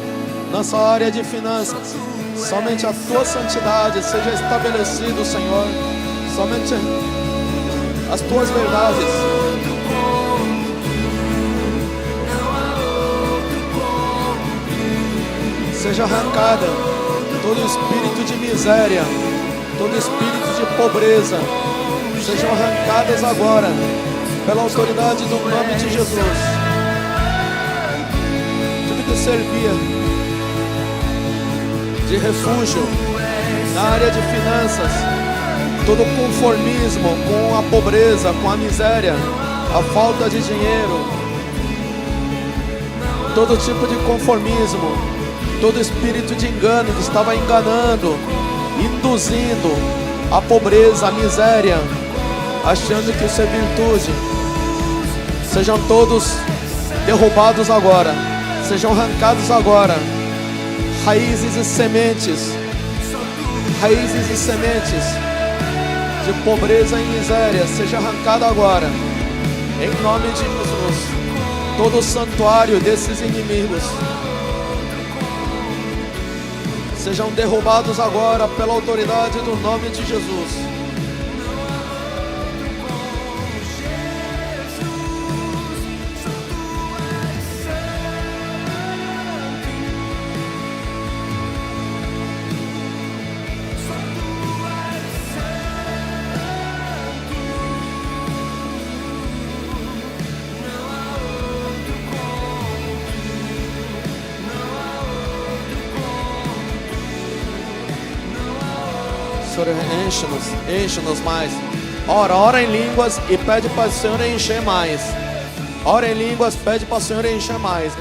nossa área de finanças, somente a tua santidade seja estabelecido, Senhor. Somente as tuas verdades. Seja arrancada todo espírito de miséria, todo espírito de pobreza, sejam arrancadas agora pela autoridade do nome de Jesus. Tudo que servia de refúgio na área de finanças, todo conformismo com a pobreza, com a miséria, a falta de dinheiro, todo tipo de conformismo, todo espírito de engano que estava enganando, induzindo a pobreza, a miséria, achando que isso é virtude, sejam todos derrubados agora, sejam arrancados agora. Raízes e sementes de pobreza e miséria, seja arrancada agora, em nome de Jesus. Todo o santuário desses inimigos sejam derrubados agora pela autoridade do nome de Jesus. Senhor, enche-nos mais. Ora em línguas e pede para o Senhor encher mais. Ora em línguas, pede para o Senhor encher mais.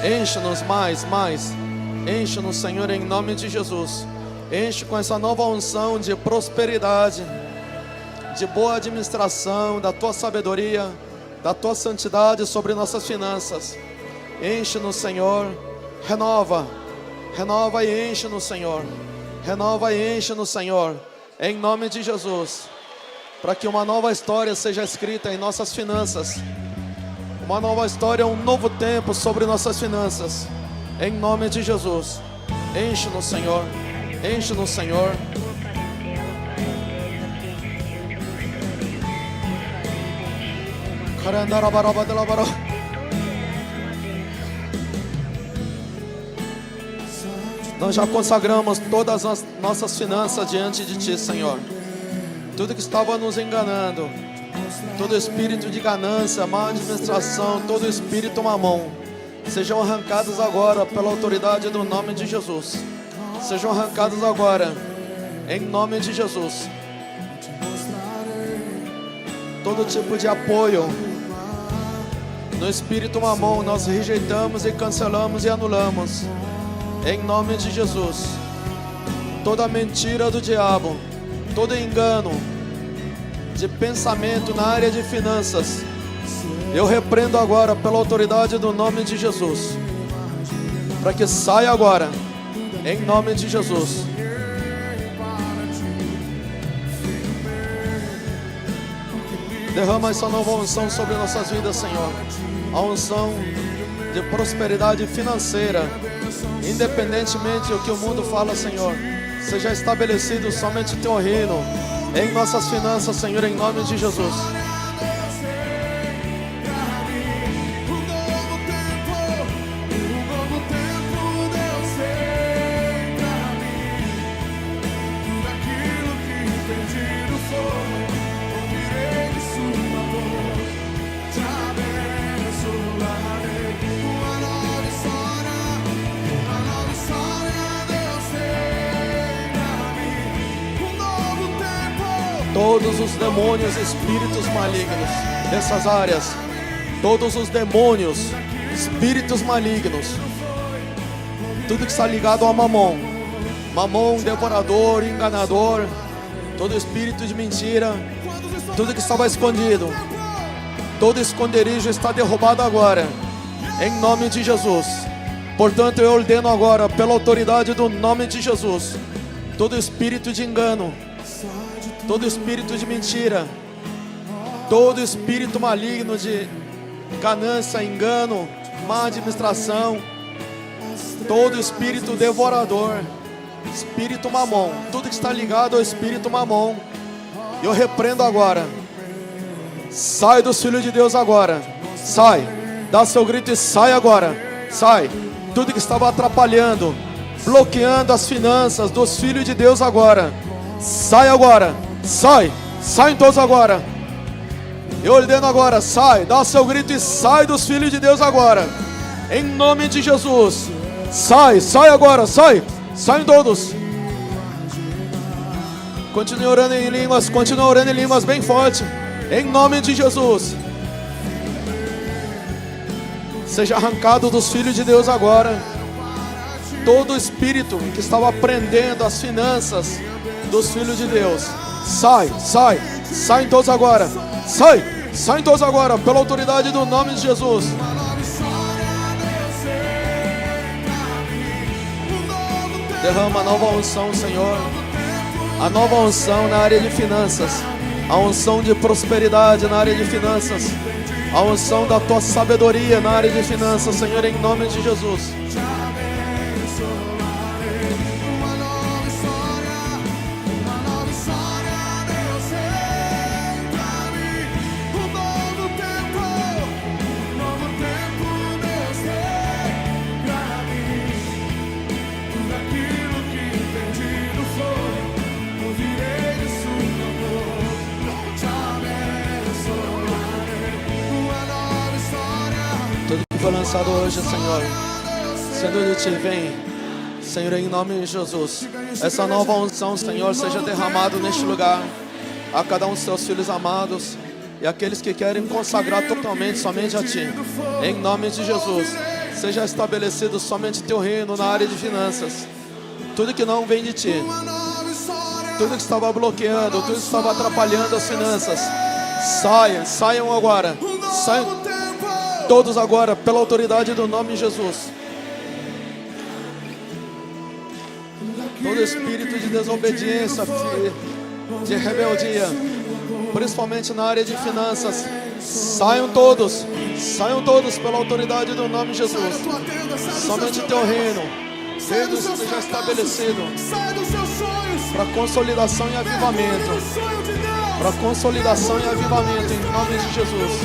Enche-nos mais. Enche-nos, Senhor, em nome de Jesus. Enche com essa nova unção de prosperidade, de boa administração, da tua sabedoria, da tua santidade sobre nossas finanças. Enche-nos, Senhor. Renova e enche-nos, Senhor. Renova e enche-nos, Senhor, em nome de Jesus, para que uma nova história seja escrita em nossas finanças, uma nova história, um novo tempo sobre nossas finanças, em nome de Jesus. Enche-nos, Senhor, enche-nos, Senhor. Nós já consagramos todas as nossas finanças diante de Ti, Senhor. Tudo que estava nos enganando, todo espírito de ganância, má administração, todo espírito mamão, sejam arrancados agora pela autoridade do nome de Jesus. Sejam arrancados agora, em nome de Jesus. Todo tipo de apoio no espírito mamão, nós rejeitamos e cancelamos e anulamos. Em nome de Jesus, toda mentira do diabo, todo engano de pensamento na área de finanças, eu repreendo agora pela autoridade do nome de Jesus, para que saia agora, em nome de Jesus. Derrama essa nova unção sobre nossas vidas, Senhor, a unção de prosperidade financeira. Independentemente do que o mundo fala, Senhor, seja estabelecido somente o Teu reino em nossas finanças, Senhor, em nome de Jesus. Todos os demônios, espíritos malignos dessas áreas, todos os demônios, espíritos malignos, tudo que está ligado ao mamão, devorador, enganador, todo espírito de mentira, tudo que estava escondido, todo esconderijo está derrubado agora, em nome de Jesus. Portanto, eu ordeno agora, pela autoridade do nome de Jesus, todo espírito de engano, todo espírito de mentira, todo espírito maligno de ganância, engano, má administração, todo espírito devorador, espírito mamon, tudo que está ligado ao espírito mamon, eu repreendo agora. Sai dos filhos de Deus agora. Sai, dá seu grito e sai agora. Sai, tudo que estava atrapalhando, bloqueando as finanças dos filhos de Deus agora. Sai agora. Saem todos agora. Eu ordeno agora, sai, dá seu grito e sai dos filhos de Deus agora. Em nome de Jesus. Sai agora, saem todos. Continue orando em línguas bem forte. Em nome de Jesus. seja arrancado dos filhos de Deus agora. Todo espírito que estava prendendo as finanças dos filhos de Deus, saem todos agora. Saem todos agora, pela autoridade do nome de Jesus. Derrama a nova unção, Senhor. A nova unção na área de finanças. A unção de prosperidade na área de finanças. A unção da tua sabedoria na área de finanças, Senhor, em nome de Jesus. Foi lançado hoje, Senhor, sendo de Ti, vem, Senhor, em nome de Jesus. Essa nova unção, Senhor, seja derramado neste lugar a cada um dos Teus filhos amados e aqueles que querem consagrar totalmente somente a Ti, em nome de Jesus. Seja estabelecido somente Teu reino na área de finanças. Tudo que não vem de Ti, tudo que estava bloqueando, tudo que estava atrapalhando as finanças, saiam agora, saiam todos agora, pela autoridade do nome de Jesus. Todo espírito de desobediência, de rebeldia, principalmente na área de finanças, saiam todos pela autoridade do nome de Jesus. Somente Teu reino seja estabelecido para consolidação e avivamento. Para consolidação e avivamento em nome de Jesus.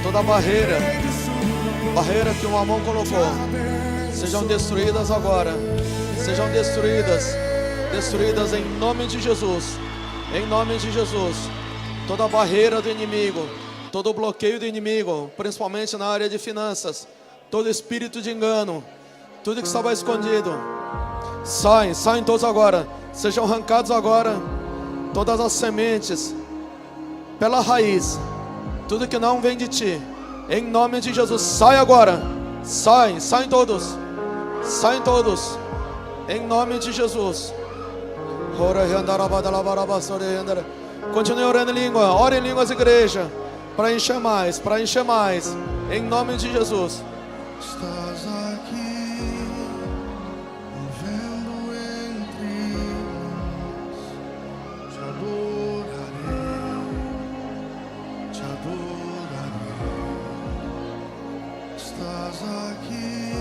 Toda barreira que uma mão colocou, sejam destruídas agora, sejam destruídas em nome de Jesus, em nome de Jesus. Toda barreira do inimigo, todo bloqueio do inimigo, principalmente na área de finanças, todo espírito de engano, tudo que estava escondido, saem todos agora, sejam arrancados agora, todas as sementes, pela raiz, tudo que não vem de Ti, em nome de Jesus, sai agora, saem todos, em nome de Jesus. Continue orando em língua, ore em línguas, igreja, para encher mais, em nome de Jesus. Estás aqui, movendo entre nós, te adorarei, estás aqui,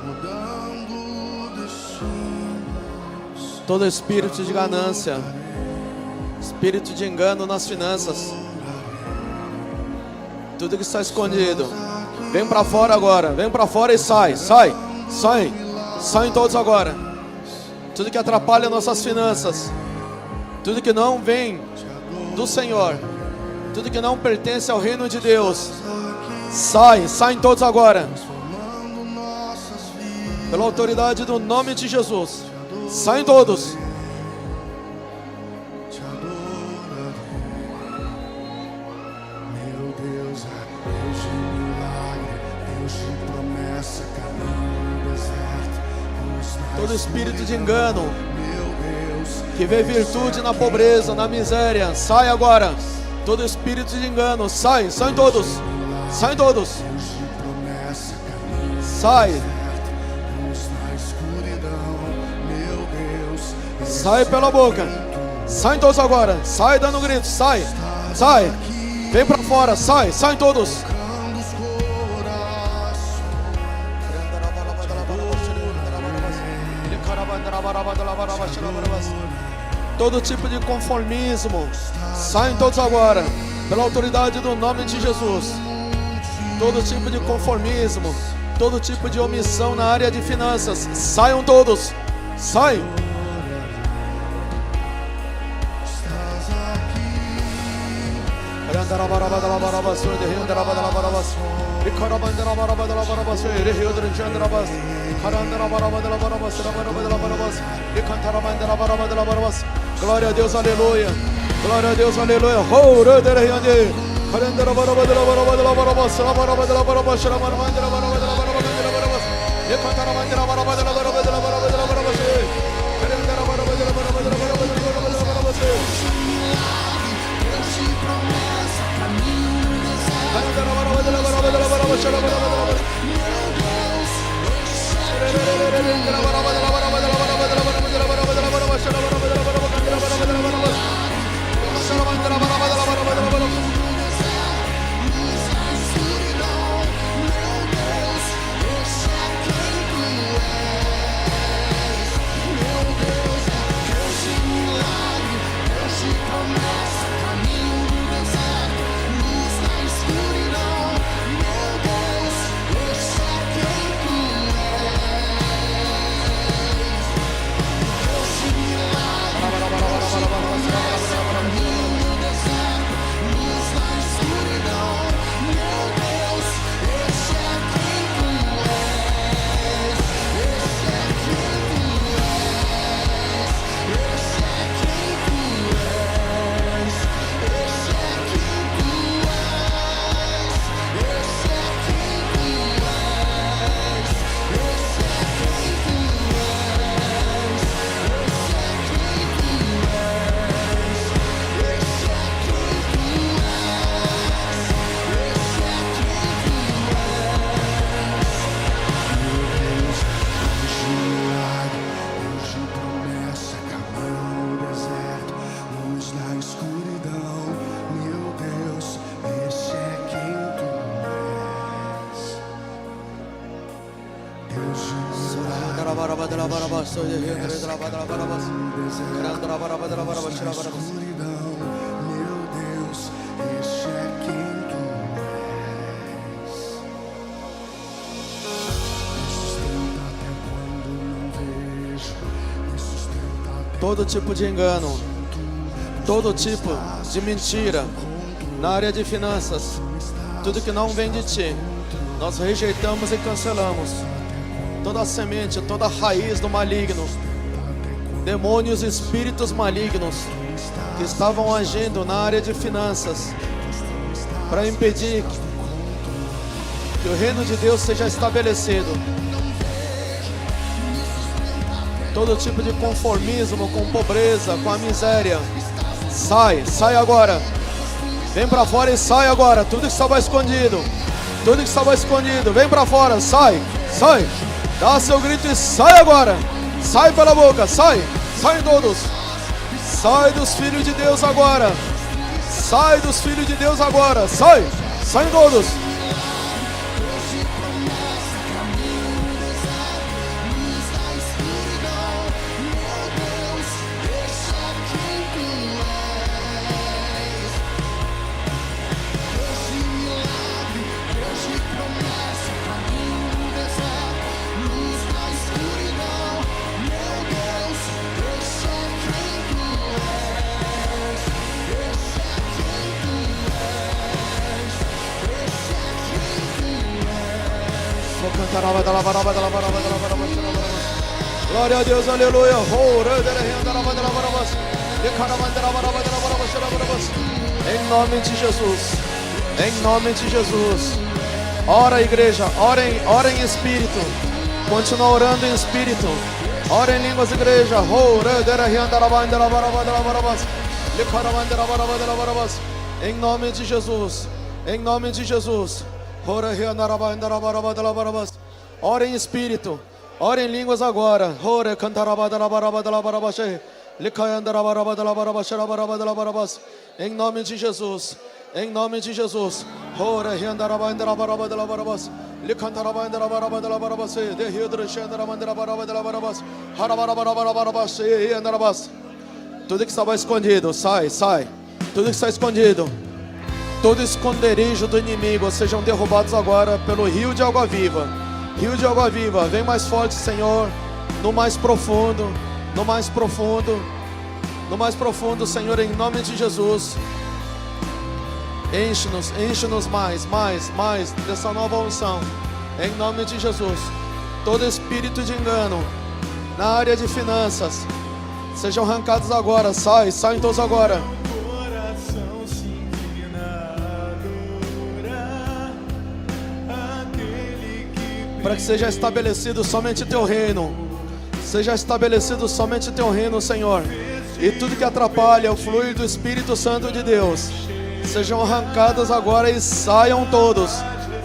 mudando destinos. Todo espírito de ganância, espírito de engano nas finanças, tudo que está escondido, vem para fora agora, vem para fora e saem todos agora. Tudo que atrapalha nossas finanças, tudo que não vem do Senhor, tudo que não pertence ao reino de Deus, saem todos agora, pela autoridade do nome de Jesus, saem todos. Todo espírito de engano que vê virtude na pobreza, na miséria, sai agora. Todo espírito de engano, saem todos. Sai pela boca. Saem todos agora. Sai dando um grito. Sai Sai. Vem pra fora. Sai. Saem todos. Todo tipo de conformismo, saem todos agora, pela autoridade do nome de Jesus. Todo tipo de conformismo, todo tipo de omissão na área de finanças, saiam todos, saem. Glória a Deus, aleluia. Glória a Deus, aleluia. Todo tipo de engano, todo tipo de mentira na área de finanças, tudo que não vem de ti, nós rejeitamos e cancelamos. Toda semente, toda raiz do maligno, demônios e espíritos malignos que estavam agindo na área de finanças para impedir que o reino de Deus seja estabelecido. Todo tipo de conformismo com pobreza, com a miséria, sai agora. Vem para fora e sai agora. Tudo que estava escondido, tudo que estava escondido, vem para fora, sai. Dá seu grito e sai agora. Sai pela boca, saem todos. Sai dos filhos de Deus agora. Sai dos filhos de Deus agora. Saem todos. Glória a Deus, aleluia. Em nome de Jesus. Em nome de Jesus. Ora, igreja, ora em espírito. Continua orando em espírito. Ora em línguas, igreja. Em nome de Jesus. Em nome de Jesus. Ora em espírito. Ora em línguas agora. Em nome de Jesus. Em nome de Jesus. Ora, riandarabandarabarabadalabarabas. Licandarabandarabarabadalabarabas. Derriudrexandarabandarabarabadalabarabas. Harabarabarabarabas. Iandarabas. Tudo que estava escondido, sai, sai. Tudo que está escondido. Todo esconderijo do inimigo sejam derrubados agora pelo rio de água viva. Rio de água viva, vem mais forte, Senhor. No mais profundo, no mais profundo, no mais profundo, Senhor, em nome de Jesus. Enche-nos mais dessa nova unção. Em nome de Jesus. Todo espírito de engano na área de finanças sejam arrancados agora. Saem todos agora. Coração se inclina a adorar aquele que Para que seja estabelecido somente teu reino. Seja estabelecido somente teu reino, Senhor. E tudo que atrapalha o fluir do Espírito Santo de Deus sejam arrancados agora e saiam todos.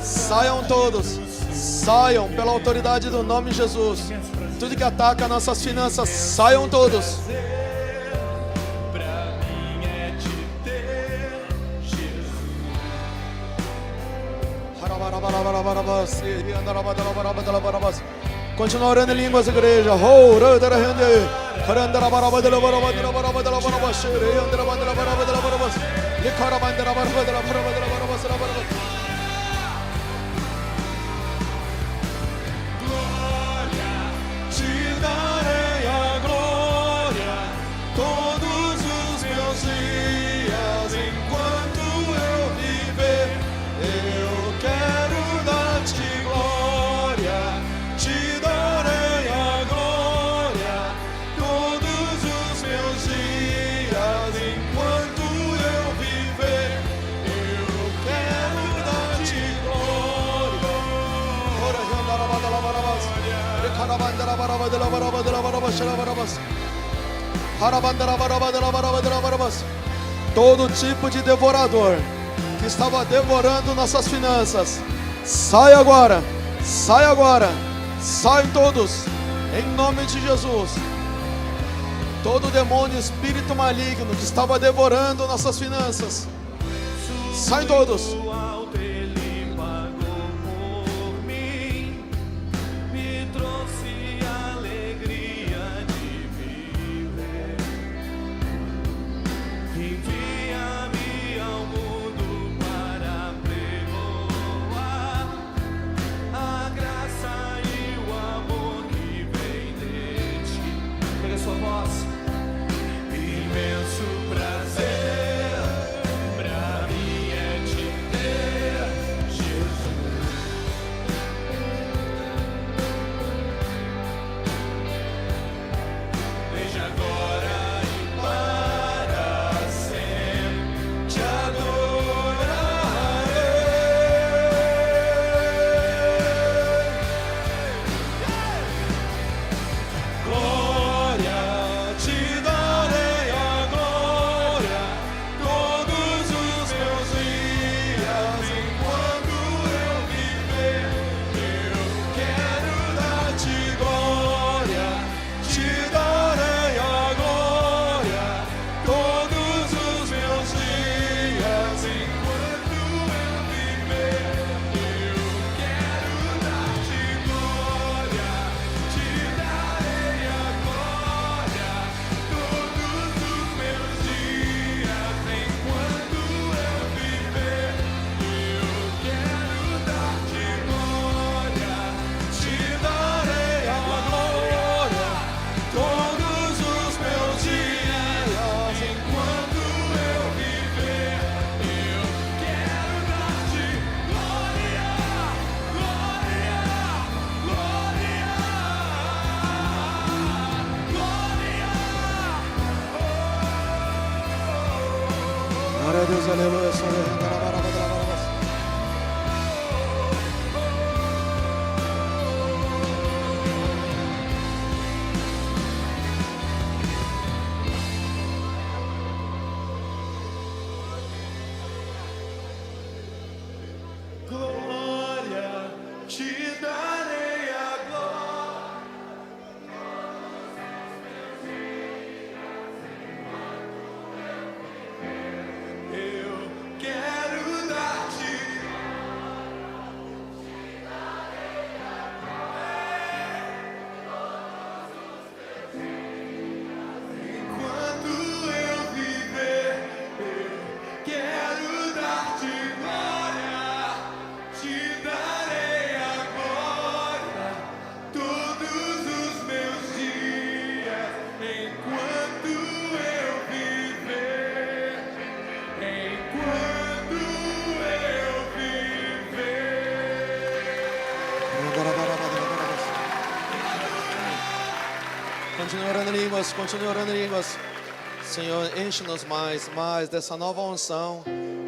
Saiam todos. Saiam pela autoridade do nome de Jesus. Tudo que ataca nossas finanças, saiam todos. pra mim é te ter, Jesus. Continua orando em línguas, igreja. Te darei a glória todos os meus dias enquanto eu viver. Eu quero dar-te glória. Te darei a glória todos os meus dias enquanto eu viver. Eu quero dar-te glória. Todo tipo de devorador que estava devorando nossas finanças, sai agora, sai agora, saem todos, em nome de Jesus. Todo demônio, espírito maligno que estava devorando nossas finanças, saem todos. O alto ele pagou por mim, me trouxe alegria de viver. Envia-me ao mundo para pregoar a graça e o amor que vem de ti. Pega a sua voz. Imenso prazer pra mim é te ter, Jesus. Desde agora e para sempre te adorarei. Glória, te darei a glória todos os meus dias enquanto eu viver. Eu quero dar-te glória, te darei a glória todos os meus dias enquanto eu viver. Eu quero dar-te glória, te darei a glória todos os meus dias enquanto eu viver. Eu quero dar-te glória, te darei a glória todos os meus dias enquanto eu viver. Eu quero dar-te glória, glória, glória, Glória a Deus, aleluia. glória, te darei a glória. Continue orando em línguas, continue orando em línguas. Senhor, enche-nos mais, mais dessa nova unção.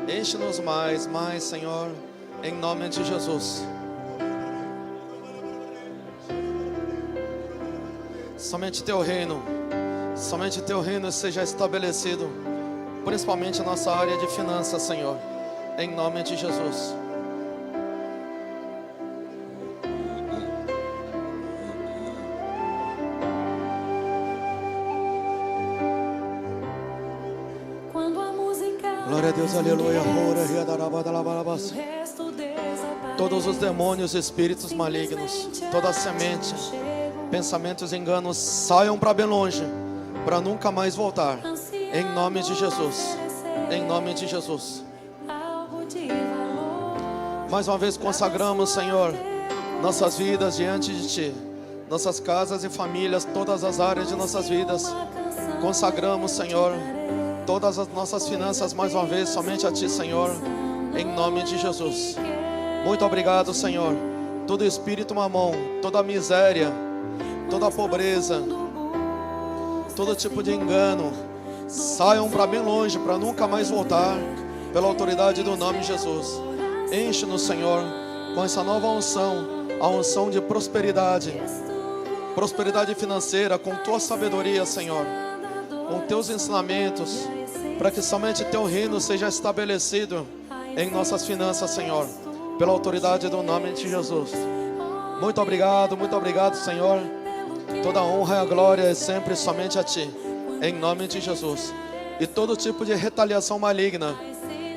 Enche-nos mais, mais, Senhor, em nome de Jesus. Somente Teu reino seja estabelecido, principalmente na nossa área de finanças, Senhor, em nome de Jesus. Quando a música Glória a Deus, aleluia. o resto desaparece. Todos os demônios, espíritos malignos, toda semente, pensamentos, enganos, saiam para bem longe, para nunca mais voltar. Em nome de Jesus. Em nome de Jesus. Algo de valor. Mais uma vez consagramos, Senhor, nossas vidas diante de Ti, nossas casas e famílias, todas as áreas de nossas vidas. Consagramos, Senhor, todas as nossas finanças mais uma vez somente a Ti, Senhor, em nome de Jesus. Muito obrigado, Senhor. Todo espírito mamão, toda miséria, toda pobreza, todo tipo de engano, saiam para bem longe, para nunca mais voltar, pela autoridade do nome de Jesus. Enche-nos, Senhor, com essa nova unção, a unção de prosperidade, prosperidade financeira, com Tua sabedoria, Senhor, com Teus ensinamentos, para que somente Teu reino seja estabelecido em nossas finanças, Senhor, pela autoridade do nome de Jesus. Muito obrigado, Senhor. Toda a honra e a glória é sempre somente a Ti, em nome de Jesus. E todo tipo de retaliação maligna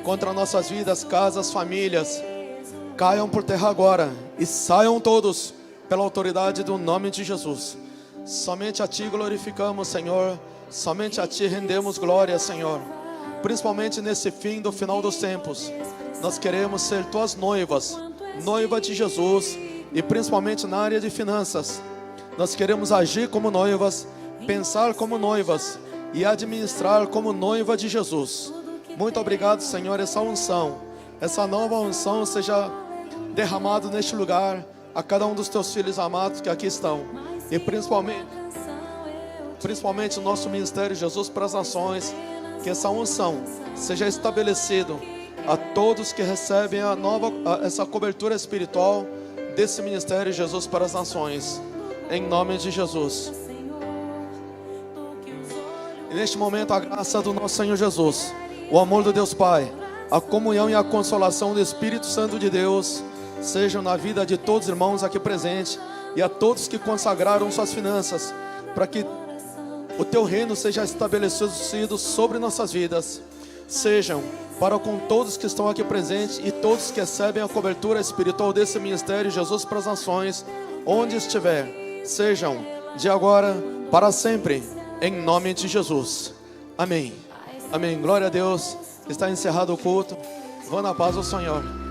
contra nossas vidas, casas, famílias, caiam por terra agora e saiam todos pela autoridade do nome de Jesus. Somente a Ti glorificamos, Senhor. Somente a Ti rendemos glória, Senhor. Principalmente nesse fim do final dos tempos, nós queremos ser Tuas noivas, noiva de Jesus. E principalmente na área de finanças, nós queremos agir como noivas, pensar como noivas e administrar como noiva de Jesus. Muito obrigado, Senhor, essa unção, essa nova unção seja derramada neste lugar, a cada um dos Teus filhos amados que aqui estão. E principalmente o nosso ministério Jesus para as nações, que essa unção seja estabelecido a todos que recebem essa cobertura espiritual desse ministério Jesus para as nações, em nome de Jesus. E neste momento a graça do nosso Senhor Jesus, o amor do Deus Pai, a comunhão e a consolação do Espírito Santo de Deus sejam na vida de todos os irmãos aqui presentes e a todos que consagraram suas finanças, para que o Teu reino seja estabelecido sobre nossas vidas. Sejam para com todos que estão aqui presentes e todos que recebem a cobertura espiritual desse ministério Jesus para as nações, onde estiver, sejam de agora para sempre, em nome de Jesus. Amém. Amém. Glória a Deus. Está encerrado o culto. Vão na paz do Senhor.